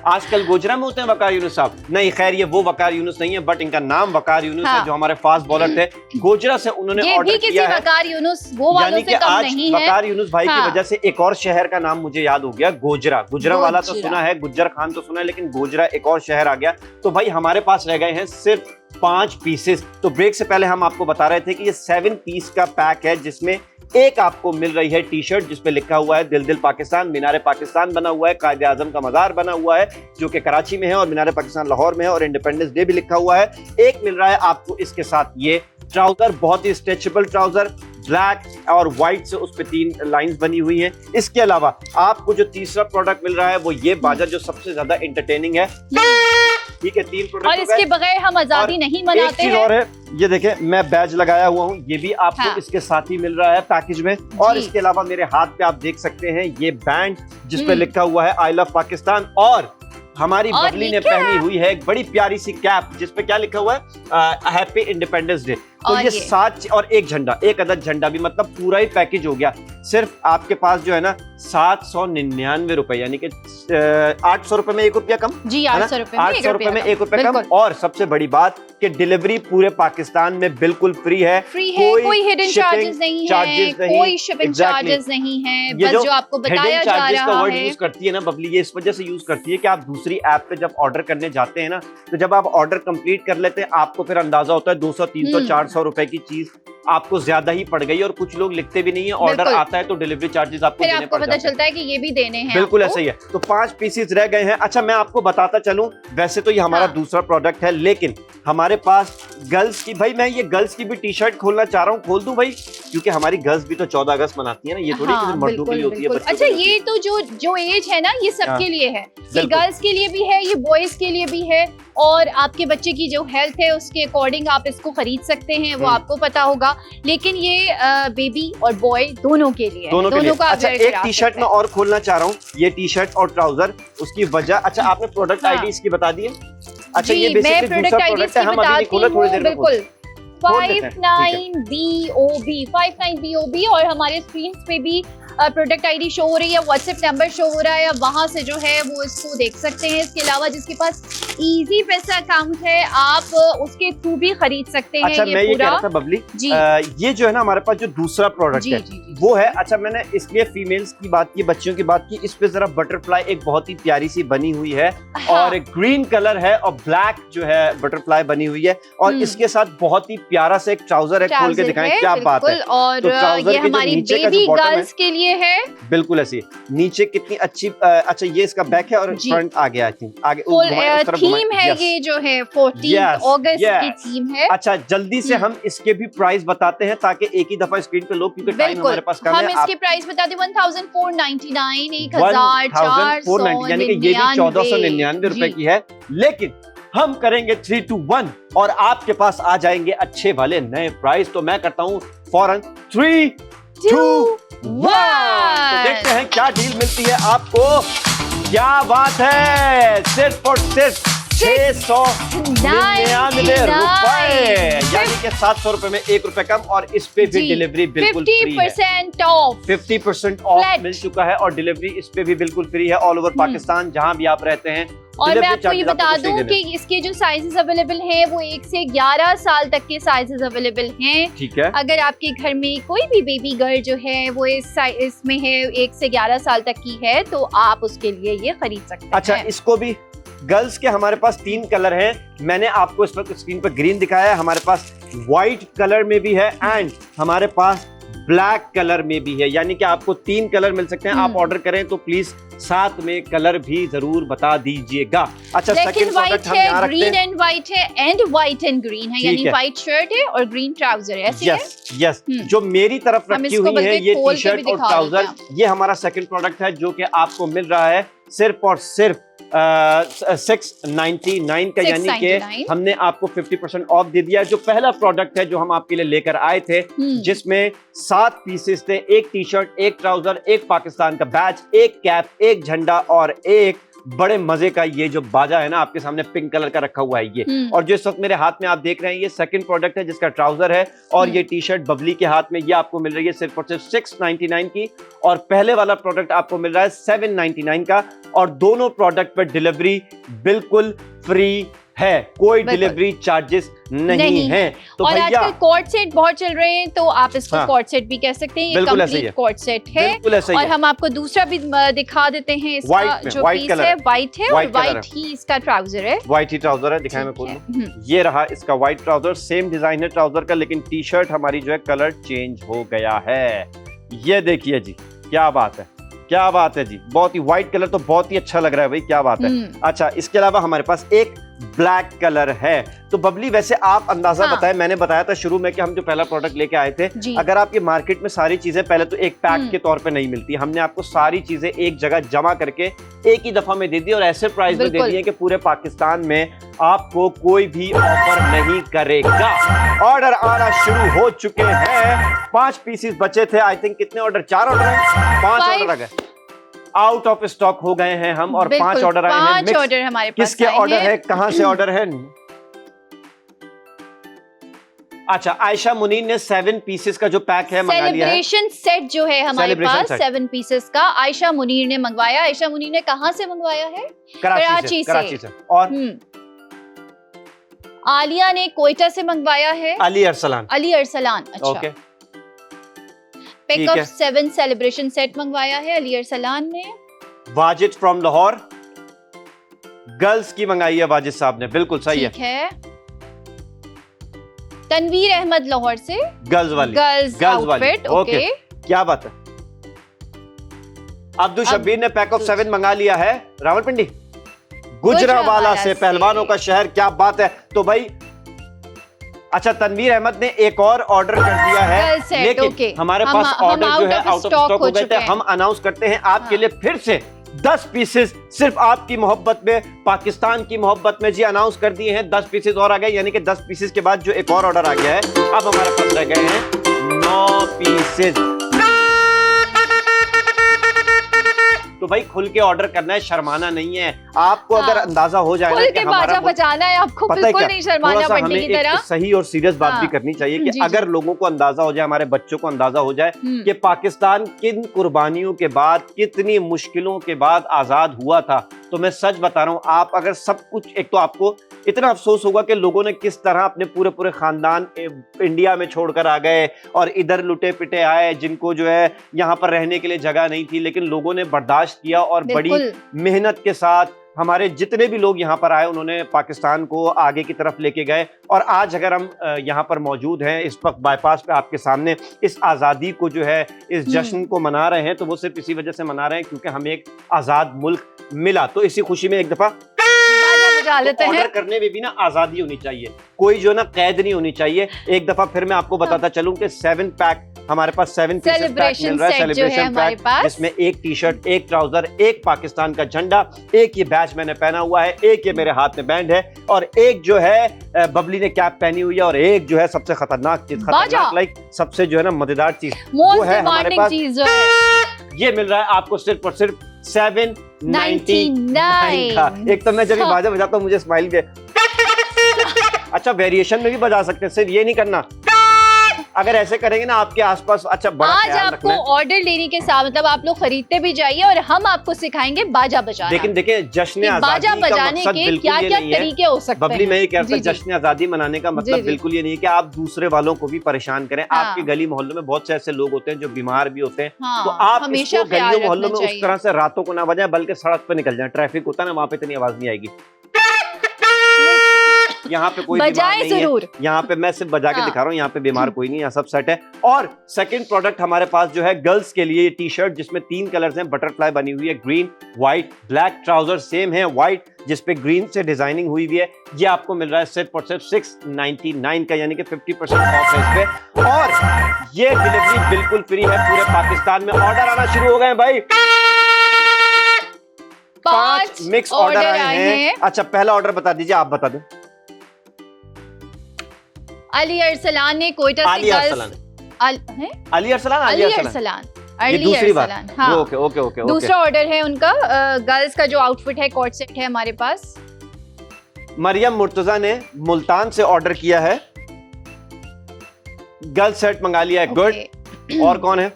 आजकल गोजरा में होते हैं वकार यूनुस साहब? नहीं, खैर ये वो वकार यूनुस नहीं है, बट इनका नाम वकार यूनुस है, जो हमारे फास्ट बॉलर थे। गोजरा से उन्होंने ऑर्डर किया है। वकार यूनुस वो वालों से कम नहीं है। वकार यूनुस भाई की वजह से एक और शहर का नाम मुझे याद हो गया, गोजरा। गुजरा वाला तो सुना है, गुज्जर खान तो सुना है, लेकिन गोजरा एक और शहर आ गया। तो भाई हमारे पास रह गए हैं सिर्फ 5 पीसेस। तो ब्रेक से पहले हम आपको बता रहे थे कि ये 7 पीस का पैक है, जिसमें एक आपको मिल रही है टी शर्ट जिसपे लिखा हुआ है दिल दिल पाकिस्तान, मीनार पाकिस्तान बना हुआ है, कायदे आजम का मज़ार बना हुआ है जो कि कराची में है, और मीनार पाकिस्तान लाहौर में है, और इंडिपेंडेंस डे भी लिखा हुआ है। एक मिल रहा है आपको इसके साथ ये ट्राउजर, बहुत ही स्ट्रेचेबल ट्राउजर, ब्लैक और व्हाइट से उस पे 3 लाइंस बनी हुई हैं। इसके अलावा आपको जो तीसरा प्रोडक्ट मिल रहा है वो ये बाजा, जो सबसे ज्यादा एंटरटेनिंग है। ठीक है, 3 प्रोडक्ट, और इसके बगैर हम आजादी नहीं मनाते हैं। और है, ये देखें मैं बैज लगाया हुआ हूँ, ये भी आपको इसके साथ ही मिल रहा है पैकेज में। और इसके अलावा मेरे हाथ पे आप देख सकते हैं ये बैंड जिसपे लिखा हुआ है आई लव पाकिस्तान, और हमारी बबली ने पहनी हुई है एक बड़ी प्यारी सी कैप जिसपे क्या लिखा हुआ है, हैप्पी इंडिपेंडेंस डे। तो और ये ये 7 और एक झंडा, एक अदद झंडा भी, मतलब पूरा ही पैकेज हो गया। सिर्फ आपके पास जो है ना 799 रुपए, यानी कि 800 रुपए में 1 रुपया कम जी, 800 रुपए में 800 रुपए में 1 रुपया कम। बिल्कुल। और सबसे बड़ी बात कि डिलीवरी पूरे पाकिस्तान में बिल्कुल फ्री है, कोई हिडन चार्जेस नहीं है, कोई शिपिंग चार्जेस नहीं है, बस जो आपको बताया जा चार्जेस का रहा वर्ड है। यूज करती है ना बबली, ये इस वजह से यूज करती है कि आप दूसरी ऐप पे जब ऑर्डर करने जाते हैं ना, तो जब आप ऑर्डर कंप्लीट कर लेते हैं आपको फिर अंदाजा होता है 200 300 400 रुपए की चीज आपको ज्यादा ही पड़ गई। और कुछ लोग लिखते भी नहीं है, ऑर्डर आता है तो डिलीवरी चार्जेस आपको फिर देने आपको पड़ पता जाते हैं। चलता है कि ये भी देने हैं बिल्कुल आपको। ऐसा ही है। तो 5 पीसेस रह गए हैं। अच्छा, मैं आपको बताता चलूं, वैसे तो ये हमारा हाँ। दूसरा प्रोडक्ट है, लेकिन हमारे पास गर्ल्स की, भाई मैं ये गर्ल्स की भी टी शर्ट खोलना चाह रहा हूँ, खोल दूं भाई, क्योंकि हमारी गर्ल्स भी तो 14 अगस्त मनाती है ना, ये थोड़ी हाँ, कि मर्दों के लिए होती है, बिल्कुल। बच्चों अच्छा, के लिए ये तो जो एज है ना, ये सबके हाँ, लिए है, ये बिल्कुल। गर्ल्स के लिए भी है, ये बॉयज के लिए भी है, और आपके बच्चे की जो हेल्थ है उसके अकॉर्डिंग आप इसको खरीद सकते हैं, वो आपको पता होगा। लेकिन ये बेबी और बॉय दोनों के लिए है, दोनों के लिए। का अच्छा, wear एक करा टी शर्ट सकते में हैं। और खोलना चाह रहा हूँ, ये टी शर्ट और ट्राउजर, उसकी वजह, अच्छा आपने प्रोडक्ट हाँ। आईडी इसकी बता दी है? अच्छा, जी, ये मैं बेसिकली प्रोडक्ट दूसरा आईडी प्रोडक्ट है, इसकी हम अभी नहीं बताती खोला, थोड़ी हूँ, देर में खोल- बिल्कुल। खोल देते हैं, ठीक है। 59BOB 59BOB, और हमारे स्क्रीन पे भी प्रोडक्ट आईडी शो हो रही है, व्हाट्सएप नंबर शो हो रहा है, वहां से जो है वो इसको देख सकते हैं। इसके अलावा जिसके पास इजी पैसा अकाउंट है, आप उसके थ्रू भी खरीद सकते हैं। अच्छा, मैं ये कह रहा था बबली, जी। ये जो है ना हमारे पास जो दूसरा प्रोडक्ट जी, है जी, जी। वो है, अच्छा मैंने इसलिए फीमेल्स की बात की, बच्चियों की बात की, इस पे जरा बटरफ्लाई एक बहुत ही प्यारी सी बनी हुई है, हाँ। और एक ग्रीन कलर है और ब्लैक जो है बटरफ्लाई बनी हुई है, और इसके साथ बहुत ही प्यारा सा एक ट्राउजर है, खोल के दिखाएं, क्या बात है। और तो ट्राउजर ये के जो हमारी नीचे का जो बेबी बॉटम है, गर्ल्स के लिए है, बिल्कुल ऐसी नीचे कितनी अच्छी, अच्छा ये इसका बैक है और जी। फ्रंट आ गया, आई थिंक आगे फुल उस तरफ थीम घुमाएं। है, Yes. ये जो है 14 अगस्त की थीम है। अच्छा, जल्दी से हम इसके भी प्राइस बताते हैं ताकि एक ही दफा स्क्रीन पे लोग, क्योंकि टाइम हमारे पास कम हम है। इसके प्राइस बता दें 1499, 1499, यानी कि ये भी 1499 रुपए की है, लेकिन हम करेंगे 3 to 1 और आपके पास आ जाएंगे अच्छे वाले नए प्राइस। तो मैं करता हूं फौरन 3 2 1। तो देखते हैं क्या डील मिलती है आपको। क्या बात है, सिर्फ और सिर्फ 699 रुपए, यानी कि 700 रुपए में 1 रुपए कम, और इस पे भी डिलीवरी बिल्कुल फ्री है। 50% ऑफ, 50% ऑफ मिल चुका है, और डिलीवरी इस पे भी बिल्कुल फ्री है, ऑल ओवर पाकिस्तान जहां भी आप रहते हैं। और मैं आपको ये बता दूं कि इसके जो साइजेस अवेलेबल हैं वो 1 से 11 साल तक के साइजेस अवेलेबल हैं। ठीक है। अगर आपके घर में कोई भी बेबी गर्ल जो है वो इसमें है 1 से 11 साल तक की है, तो आप उसके लिए ये खरीद सकते हैं। अच्छा, इसको भी गर्ल्स के हमारे पास 3 कलर हैं, मैंने आपको इस वक्त स्क्रीन पर ग्रीन दिखाया है, हमारे पास व्हाइट कलर में भी है एंड हमारे पास ब्लैक कलर में भी है, यानी कि आपको 3 कलर मिल सकते हैं। आप ऑर्डर करें तो प्लीज साथ में कलर भी जरूर बता दीजिएगा। अच्छा, सेकंड प्रोडक्ट हम यहाँ रखते ग्रीन हैं। एंड व्हाइट है, एंड व्हाइट एंड ग्रीन है, यानी व्हाइट शर्ट है और ग्रीन ट्राउजर है, ऐसे है। यस, जो मेरी तरफ हम रखी इसको हुई है ये खोल टी के भी शर्ट और दिखा ट्राउजर, देते हैं। ये हमारा सेकंड प्रोडक्ट है जो कि आपको मिल रहा है सिर्फ और सिर्फ 699 का, यानी कि हमने आपको 50% ऑफ दे दिया। जो पहला प्रोडक्ट है जो हम आपके लिए लेकर आए थे, जिसमें 7 पीसेस थे, एक टी शर्ट, एक ट्राउजर, एक पाकिस्तान का बैच, एक कैप, एक झंडा और एक बड़े मजे का ये जो बाजा है ना आपके सामने पिंक कलर का रखा हुआ है ये। और जो इस वक्त मेरे हाथ में आप देख रहे हैं ये सेकंड प्रोडक्ट है जिसका ट्राउजर है, और ये टी शर्ट बबली के हाथ में ये आपको मिल रही है सिर्फ और सिर्फ 699 की, और पहले वाला प्रोडक्ट आपको मिल रहा है 799 का, और दोनों प्रोडक्ट पर डिलीवरी बिल्कुल फ्री है, कोई डिलीवरी चार्जेस नहीं है। तो और भैया आजकल कॉर्ड सेट बहुत चल रहे हैं, तो आप इसको हाँ, कॉर्ड सेट भी कह सकते हैं, ये बिल्कुल ऐसे ही कंप्लीट कॉर्ड सेट है। बिल्कुल ऐसे ही और है। हम आपको दूसरा भी दिखा देते हैं, इसका White में, जो white पीस कलर है है। व्हाइट है, और White कलर व्हाइट ही इसका ट्राउजर है। व्हाइट ही ट्राउजर है, दिखाएं मैं खोल दूं। ये रहा इसका व्हाइट ट्राउजर, सेम डिजाइन है ट्राउजर का, लेकिन टी शर्ट हमारी जो है कलर चेंज हो गया है। ये देखिए जी, क्या बात है, क्या बात है जी, बहुत ही व्हाइट कलर तो बहुत ही अच्छा लग रहा है भाई, क्या बात है। अच्छा, इसके अलावा हमारे पास एक ब्लैक कलर है। तो बबली, वैसे आप अंदाजा बताएं, मैंने बताया था शुरू में कि हम जो पहला प्रोडक्ट लेके आए थे, अगर आप ये मार्केट में सारी चीजें पहले तो एक पैक के तौर पे नहीं मिलती, हमने आपको सारी चीजें एक जगह जमा करके एक ही दफा में दे दी, और ऐसे प्राइस में दे दिए कि पूरे पाकिस्तान में आपको कोई भी ऑफर नहीं करेगा। ऑर्डर आना शुरू हो चुके हैं, 5 पीसेस बचे थे, आई थिंक कितने ऑर्डर, 4 ऑर्डर है, 5 ऑर्डर आ गए, आउट ऑफ स्टॉक हो गए हैं हम, और 5 ऑर्डर आए हैं। 5 ऑर्डर हमारे पास किसके ऑर्डर है, कहां से ऑर्डर है? अच्छा, आयशा मुनीर ने 7 पीसेस का जो पैक है मंगा लिया है। सेलिब्रेशन सेट जो है हमारे Celebration पास set। 7 पीसेस का आयशा मुनीर ने मंगवाया। आयशा मुनीर ने कहाँ से मंगवाया है? कराची से। और आलिया ने कोयटा से मंगवाया है। अली अरसलान। अली अरसलान, अच्छा। ओके, पिक ठीक ऑफ है। 7 सेलिब्रेशन सेट मंगवाया है अली अरसलान ने। वाजिद फ्रॉम लाहौर, गर्ल्स की मंगाई है वाजिद साहब ने, बिल्कुल सही ठीक है। तनवीर अहमद लाहौर से गर्ल्स वाली, गर्ल्स आउटफिट, ओके। क्या बात है। अब्दुल शब्बीर ने पैक ऑफ 7 मंगा लिया है रावलपिंडी, गुजरावाला से, पहलवानों का शहर, क्या बात है। तो भाई अच्छा, तनवीर अहमद ने एक और ऑर्डर कर दिया है, लेकिन हमारे पास ऑर्डर जो है आउट ऑफ स्टॉक हो गए थे। हम अनाउंस करते हैं आपके लिए फिर से 10 पीसेस सिर्फ आपकी मोहब्बत में, पाकिस्तान की मोहब्बत में जी अनाउंस कर दिए हैं। 10 पीसेस और आ गए, यानी कि 10 पीसेस के बाद जो एक और ऑर्डर आ गया है, अब हमारे पास रह गए हैं 9 पीसेस। तो भाई खुल के ऑर्डर करना है, शर्माना नहीं है। आपको अगर अंदाजा हो जाए ना कि हमारा बजाना है आपको, बिल्कुल नहीं शर्माना पड़ने की तरह। सही और सीरियस बात भी करनी चाहिए कि अगर लोगों को अंदाजा हो जाए, हमारे बच्चों को अंदाजा हो जाए कि पाकिस्तान किन कुर्बानियों के बाद, कितनी मुश्किलों के बाद आजाद हुआ था, तो मैं सच बता रहा हूं, आप अगर सब कुछ, एक तो आपको इतना अफसोस होगा कि लोगों ने किस तरह अपने पूरे पूरे खानदान इंडिया में छोड़कर आ गए और इधर लुटे पिटे आए, जिनको जो है यहाँ पर रहने के लिए जगह नहीं थी, लेकिन लोगों ने बर्दाश्त किया और बड़ी मेहनत के साथ हमारे जितने भी लोग यहाँ पर आए, उन्होंने पाकिस्तान को आगे की तरफ लेके गए। और आज अगर हम यहाँ पर मौजूद हैं, इस वक्त बाईपास पे आपके सामने, इस आज़ादी को जो है, इस जश्न को मना रहे हैं, तो वो सिर्फ इसी वजह से मना रहे हैं क्योंकि हमें एक आज़ाद मुल्क मिला। तो इसी खुशी में एक दफा ऑर्डर करने में भी ना आजादी होनी चाहिए, कोई जो ना कैद नहीं होनी चाहिए। एक दफा फिर मैं आपको बताता चलूं कि 7 पैक हमारे पास, 7 पीसेस पैक मिल रहा है, सेलिब्रेशन पैक, जिसमें एक टी शर्ट, एक ट्राउजर, एक पाकिस्तान का झंडा, एक ये बैच मैंने पहना हुआ है, एक ये मेरे हाथ में बैंड है, और एक जो है बबली ने कैप पहनी हुई है, और एक जो है सबसे खतरनाक चीज, लाइक सबसे जो है ना मजेदार चीज, वो है हमारे पास, ये मिल रहा है आपको सिर्फ और सिर्फ 799 का। एक तो मैं जब बाजा बजाता हूँ मुझे स्माइल भी अच्छा, वेरिएशन में भी बजा सकते हैं, सिर्फ ये नहीं करना। अगर ऐसे करेंगे ना आपके आसपास, अच्छा बड़ा आज आपको ऑर्डर लेने के साथ, मतलब आप लोग खरीदते भी जाइए और हम आपको सिखाएंगे बाजा बजाना। लेकिन देखिए, जश्न आजादी बाजा बजाने के क्या-क्या तरीके हो सकते हैं। बबली में ये कहता है, जश्न आजादी मनाने का मतलब बिल्कुल ये नहीं है कि आप दूसरे वालों को भी परेशान करें। आपके गली मोहल्लों में बहुत से ऐसे लोग होते हैं जो बीमार भी होते हैं, तो आप इसको गलियों मोहल्लों में उस तरह से रातों को ना बजाएं, बल्कि सड़क पे निकल जाए। ट्रैफिक होता है ना, वहाँ पे इतनी आवाज नहीं आएगी। यहाँ पे कोई बीमार नहीं है, यहाँ पे मैं सिर्फ बजा के दिखा रहा हूँ, यहाँ पे बीमार कोई नहीं, यहाँ सब सेट है। और सेकंड प्रोडक्ट हमारे पास जो है गर्ल्स के लिए टी शर्ट, जिसमें 3 कलर्स हैं, बटरफ्लाई बनी हुई है, green, white, black, trouser same है व्हाइट, जिसपे ग्रीन से डिजाइनिंग हुई हुई है। ये आपको मिल रहा है सिर्फ और सिर्फ 699 का, यानी कि 50% ऑफ है इस पे, और ये डिलीवरी बिल्कुल फ्री है पूरे पाकिस्तान में। ऑर्डर आना शुरू हो गए भाई, 5 मिक्स ऑर्डर आए हैं। अच्छा, पहला ऑर्डर बता दीजिए, आप बता दें। अली अरसलान ने कोयटा से, अली अरसलान, ये दूसरी बात। हाँ। ओके। दूसरा ऑर्डर है उनका, गर्ल्स का जो आउटफिट है, कोट सेट है हमारे पास। मरियम मुर्तजा ने मुल्तान से ऑर्डर किया है, गर्ल सेट मंगा लिया है, गुड। और कौन है?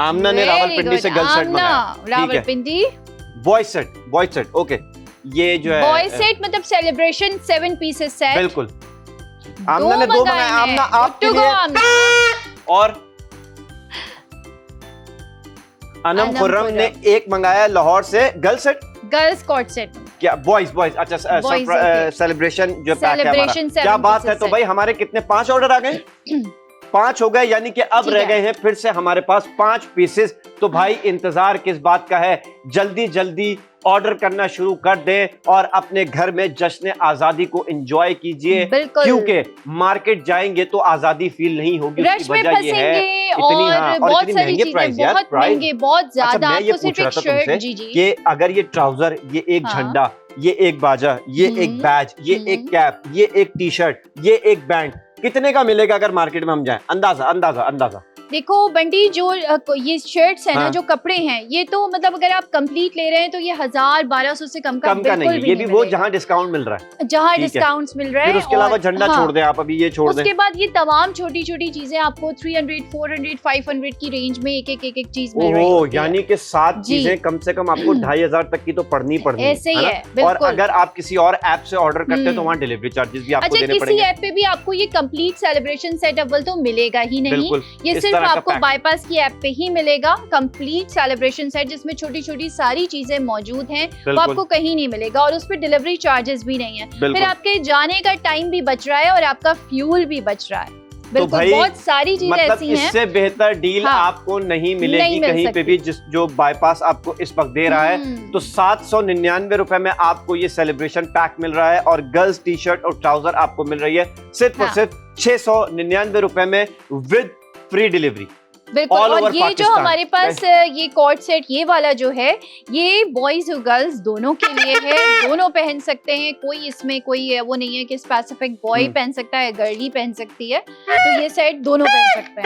आमना ने रावलपिंडी से गर्ल सेट मंगाया, रावलपिंडी। Boys set, okay. ये जो है बॉयज सेट मतलब सेलिब्रेशन 7 पीसेस सेट, बिल्कुल। आमना ने 2 मंगाए, आमना आपके लिए। और अनम खुर्रम ने 1 मंगाया लाहौर से, girl set, girls coat set, क्या बॉयज, अच्छा सेलिब्रेशन जो पैक है हमारा, क्या बात है। तो भाई हमारे कितने, 5 ऑर्डर आ गए, 5 हो गए, यानी कि अब रह गए हैं फिर से हमारे पास 5 पीसेस। तो भाई इंतजार किस बात का है, जल्दी जल्दी ऑर्डर करना शुरू कर दें और अपने घर में जश्न आजादी को एंजॉय कीजिए, क्योंकि मार्केट जाएंगे तो आजादी फील नहीं होगी। उसकी वजह ये है, और बहुत सारी चीजें, बहुत महंगे, बहुत ज्यादा। आपको सिर्फ एक शर्ट, जी कि अगर ये ट्राउजर, ये एक झंडा, ये एक बाजा, ये एक बैज, ये एक कैप, ये एक टी शर्ट, ये एक बैंड, कितने का मिलेगा अगर मार्केट में हम जाएं? अंदाजा देखो बंटी, जो ये शर्ट्स है ना, हाँ। जो कपड़े हैं, ये तो मतलब अगर आप कंप्लीट ले रहे हैं तो ये 1000-1200 से कम का कम का बिल्कुल नहीं है, ये भी वो मिलेगा। जहाँ डिस्काउंट मिल रहा है, जहाँ ठीक है। डिस्काउंट्स मिल रहे हैं। फिर उसके अलावा झंडा छोड़ दें आप, अभी ये छोड़ दें। उसके बाद ये तमाम छोटी छोटी चीजें आपको 300, 400, 500 की रेंज में एक चीज मिल रही ओहो, होती है। यानी कि 7 जी। चीजें कम से कम आपको 2500 तक की तो पढ़नी है ऐसे ही ना? है, और बिल्कुल। अगर आप किसी और ऐप से ऑर्डर करते हैं तो वहाँ डिलीवरी चार्जेस भी आपको अच्छा, देने किसी पड़ेंगे। ऐप पे भी आपको ये कंप्लीट सेलिब्रेशन सेट अव्वल तो मिलेगा ही नहीं, बिल्कुल, ये इस सिर्फ तरह का आपको पैक। बाईपास की ऐप पे ही मिलेगा, कंप्लीट सेलिब्रेशन सेट, जिसमें छोटी छोटी सारी चीजें मौजूद हैं, वो बिल्कुल। आपको कहीं नहीं मिलेगा और उस पर डिलीवरी चार्जेस भी नहीं है। बिल्कुल। फिर आपके जाने का टाइम भी बच रहा है और आपका फ्यूल भी बच रहा है। बिल्कुल, भाई, बहुत सारी चीजें मतलब ऐसी हैं। इससे बेहतर डील हाँ, आपको नहीं मिलेगी नहीं मिल कहीं पे सकती। भी, जो बाईपास आपको इस वक्त दे रहा है। तो 799 रुपए में आपको ये सेलिब्रेशन पैक मिल रहा है और गर्ल्स टी शर्ट और ट्राउजर आपको मिल रही है सिर्फ और हाँ। सिर्फ 699 रुपए में विद फ्री डिलीवरी। बिल्कुल। All और over ये जो पाकिस्तान। हमारे पास ये कॉर्ड सेट ये वाला जो है, ये बॉयज और गर्ल्स दोनों के लिए है, दोनों पहन सकते हैं। कोई इसमें कोई वो नहीं है कि स्पेसिफिक बॉय पहन सकता है, गर्ल ही पहन सकती है। तो ये सेट दोनों पहन सकते हैं।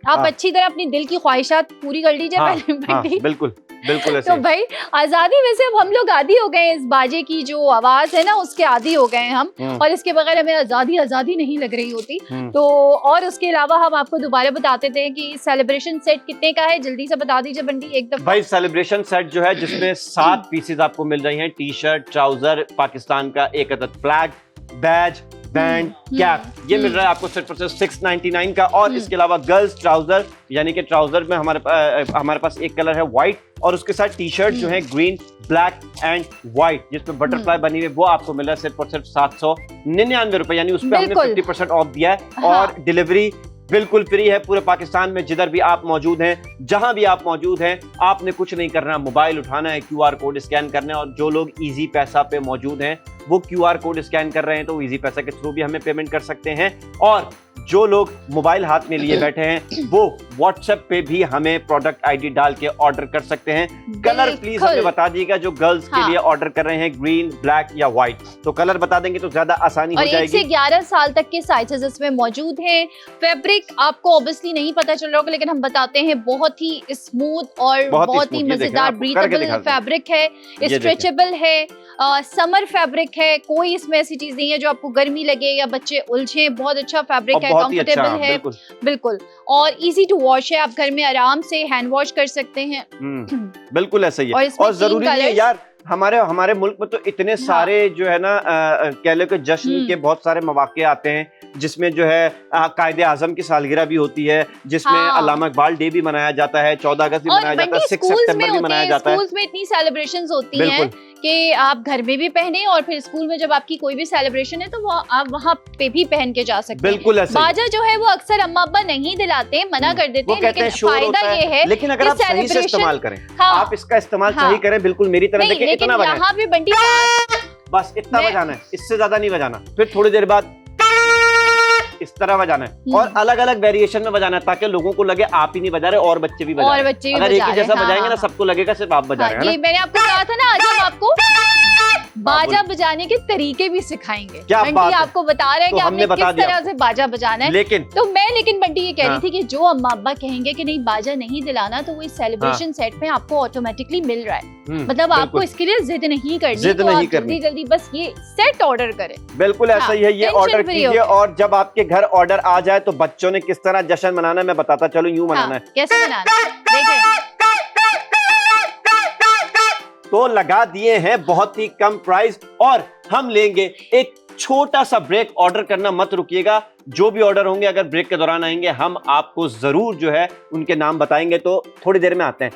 आप हाँ। अच्छी तरह अपनी दिल की ख्वाहिशात पूरी कर लीजिए हाँ, पहले हाँ, बंटी। बिल्कुल बिल्कुल ऐसे तो ही। भाई, आजादी में से अब हम लोग आदी हो गए हैं, इस बाजे की जो आवाज है ना उसके आदी हो गए हैं हम, और इसके बगैर हमें आजादी आजादी नहीं लग रही होती। तो और उसके अलावा हम आपको दोबारा बताते थे कि सेलिब्रेशन सेट कितने का है, जल्दी से बता दीजिए बंटी एक दफा। भाई सेलिब्रेशन सेट जो है, जिसमें 7 पीसेस आपको मिल रही हैं, टी शर्ट, ट्राउजर, पाकिस्तान का एक अदद फ्लैग, बैज, बैंड, कैप, ये मिल रहा है आपको सिर्फ और सिर्फ 699 का। और इसके अलावा गर्ल्स ट्राउजर, यानी कि ट्राउजर में हमारे पास एक कलर है व्हाइट, और उसके साथ टी शर्ट जो है ग्रीन, ब्लैक एंड व्हाइट, जिसमें बटरफ्लाई बनी हुई है, वो आपको मिल रहा है सिर्फ और सिर्फ 799 रुपए, यानी उस पर हमने बिल्कुल। 50% ऑफ दिया है। हाँ। और डिलीवरी बिल्कुल फ्री है पूरे पाकिस्तान में, जिधर भी आप मौजूद हैं, जहां भी आप मौजूद हैं। आपने कुछ नहीं करना, मोबाइल उठाना है, QR कोड स्कैन करना है। और जो लोग इजी पैसा पे मौजूद हैं, वो QR कोड स्कैन कर रहे हैं, तो इजी पैसा के थ्रू भी हमें पेमेंट कर सकते हैं। और जो लोग मोबाइल हाथ में लिए बैठे हैं, वो WhatsApp पे भी हमें प्रोडक्ट ID डाल के ऑर्डर कर सकते हैं। कलर प्लीज हमें बता दीजिएगा, जो गर्ल्स के लिए ऑर्डर कर रहे हैं, ग्रीन, ब्लैक या व्हाइट, तो कलर बता देंगे तो ज्यादा आसानी हो और 1 जाएगी। से 11 साल तक के साइजेस इसमें मौजूद हैं। फैब्रिक आपको ऑब्वियसली नहीं पता चल रहा होगा, लेकिन हम बताते हैं, बहुत ही स्मूथ और बहुत ही मजेदार ब्रीथेबल फैब्रिक है, स्ट्रेचेबल है, समर फैब्रिक है। कोई इसमें ऐसी चीज नहीं है जो आपको गर्मी लगे या बच्चे उलझे। बहुत अच्छा फैब्रिक है, कंफर्टेबल है, बिल्कुल, और इजी टू वॉश है। आप घर में आराम से हैंड वॉश कर सकते हैं। बिल्कुल ऐसा ही है। और जरूरी नहीं है यार, हमारे मुल्क में तो इतने सारे जो है ना, कह लो कि जश्न के बहुत सारे मौके आते हैं, जिसमें जो है कायदे आजम की सालगिरह भी होती है, जिसमें अल्लामा इकबाल डे भी मनाया जाता है, 14 अगस्त भी मनाया जाता है, 6 सितंबर भी मनाया जाता है। स्कूल्स में इतनी सेलिब्रेशंस होती हैं कि आप घर में भी पहने, और फिर स्कूल में जब आपकी कोई भी सेलिब्रेशन है तो वो आप वहाँ पे भी पहन के जा सकते हैं। बिल्कुल ऐसे। बाजा जो है वो अक्सर अम्मा अब्बा नहीं दिलाते, मना कर देते हैं, लेकिन फायदा ये है, लेकिन अगर आप सही से इस्तेमाल करें, हाँ, आप इसका इस्तेमाल सही करें, बिल्कुल मेरी तरह देखिए, इतना बजाएं, यहाँ पे बंटी बस इतना बजाना है, इससे ज्यादा नहीं बजाना। फिर थोड़ी देर बाद इस तरह बजाना है, और अलग अलग वेरिएशन में बजाना है, ताकि लोगों को लगे आप ही नहीं बजा रहे और बच्चे भी बजा रहे हैं। अगर एक ही जैसा बजाएंगे ना, सबको लगेगा सिर्फ आप बजा रहे हैं। ये मैंने आपको कहा था ना, आज हम आपको बाजा बजाने के तरीके भी सिखाएंगे। क्या बंटी आपको बता रहे हैं कि आपने किस तरह से बाजा बजाना है। लेकिन बंटी ये कह रही थी कि जो अम्मा अब्बा कहेंगे कि नहीं बाजा नहीं दिलाना, तो वो इस सेलिब्रेशन सेट में आपको ऑटोमेटिकली मिल रहा है। मतलब आपको इसके लिए जिद नहीं करनी, तो आप जल्दी जल्दी बस ये सेट ऑर्डर करें। बिल्कुल ऐसा ही है, ये ऑर्डर कीजिए, और जब आपके घर ऑर्डर आ जाए तो बच्चों ने किस तरह जश्न मनाना है मैं बताता चलूं। यूं मनाना है, कैसे मनाना है देखें। तो लगा दिए हैं बहुत ही कम प्राइस, और हम लेंगे एक छोटा सा ब्रेक। ऑर्डर करना मत रुकिएगा, जो भी ऑर्डर होंगे अगर ब्रेक के दौरान आएंगे, हम आपको जरूर जो है उनके नाम बताएंगे। तो थोड़ी देर में आते हैं।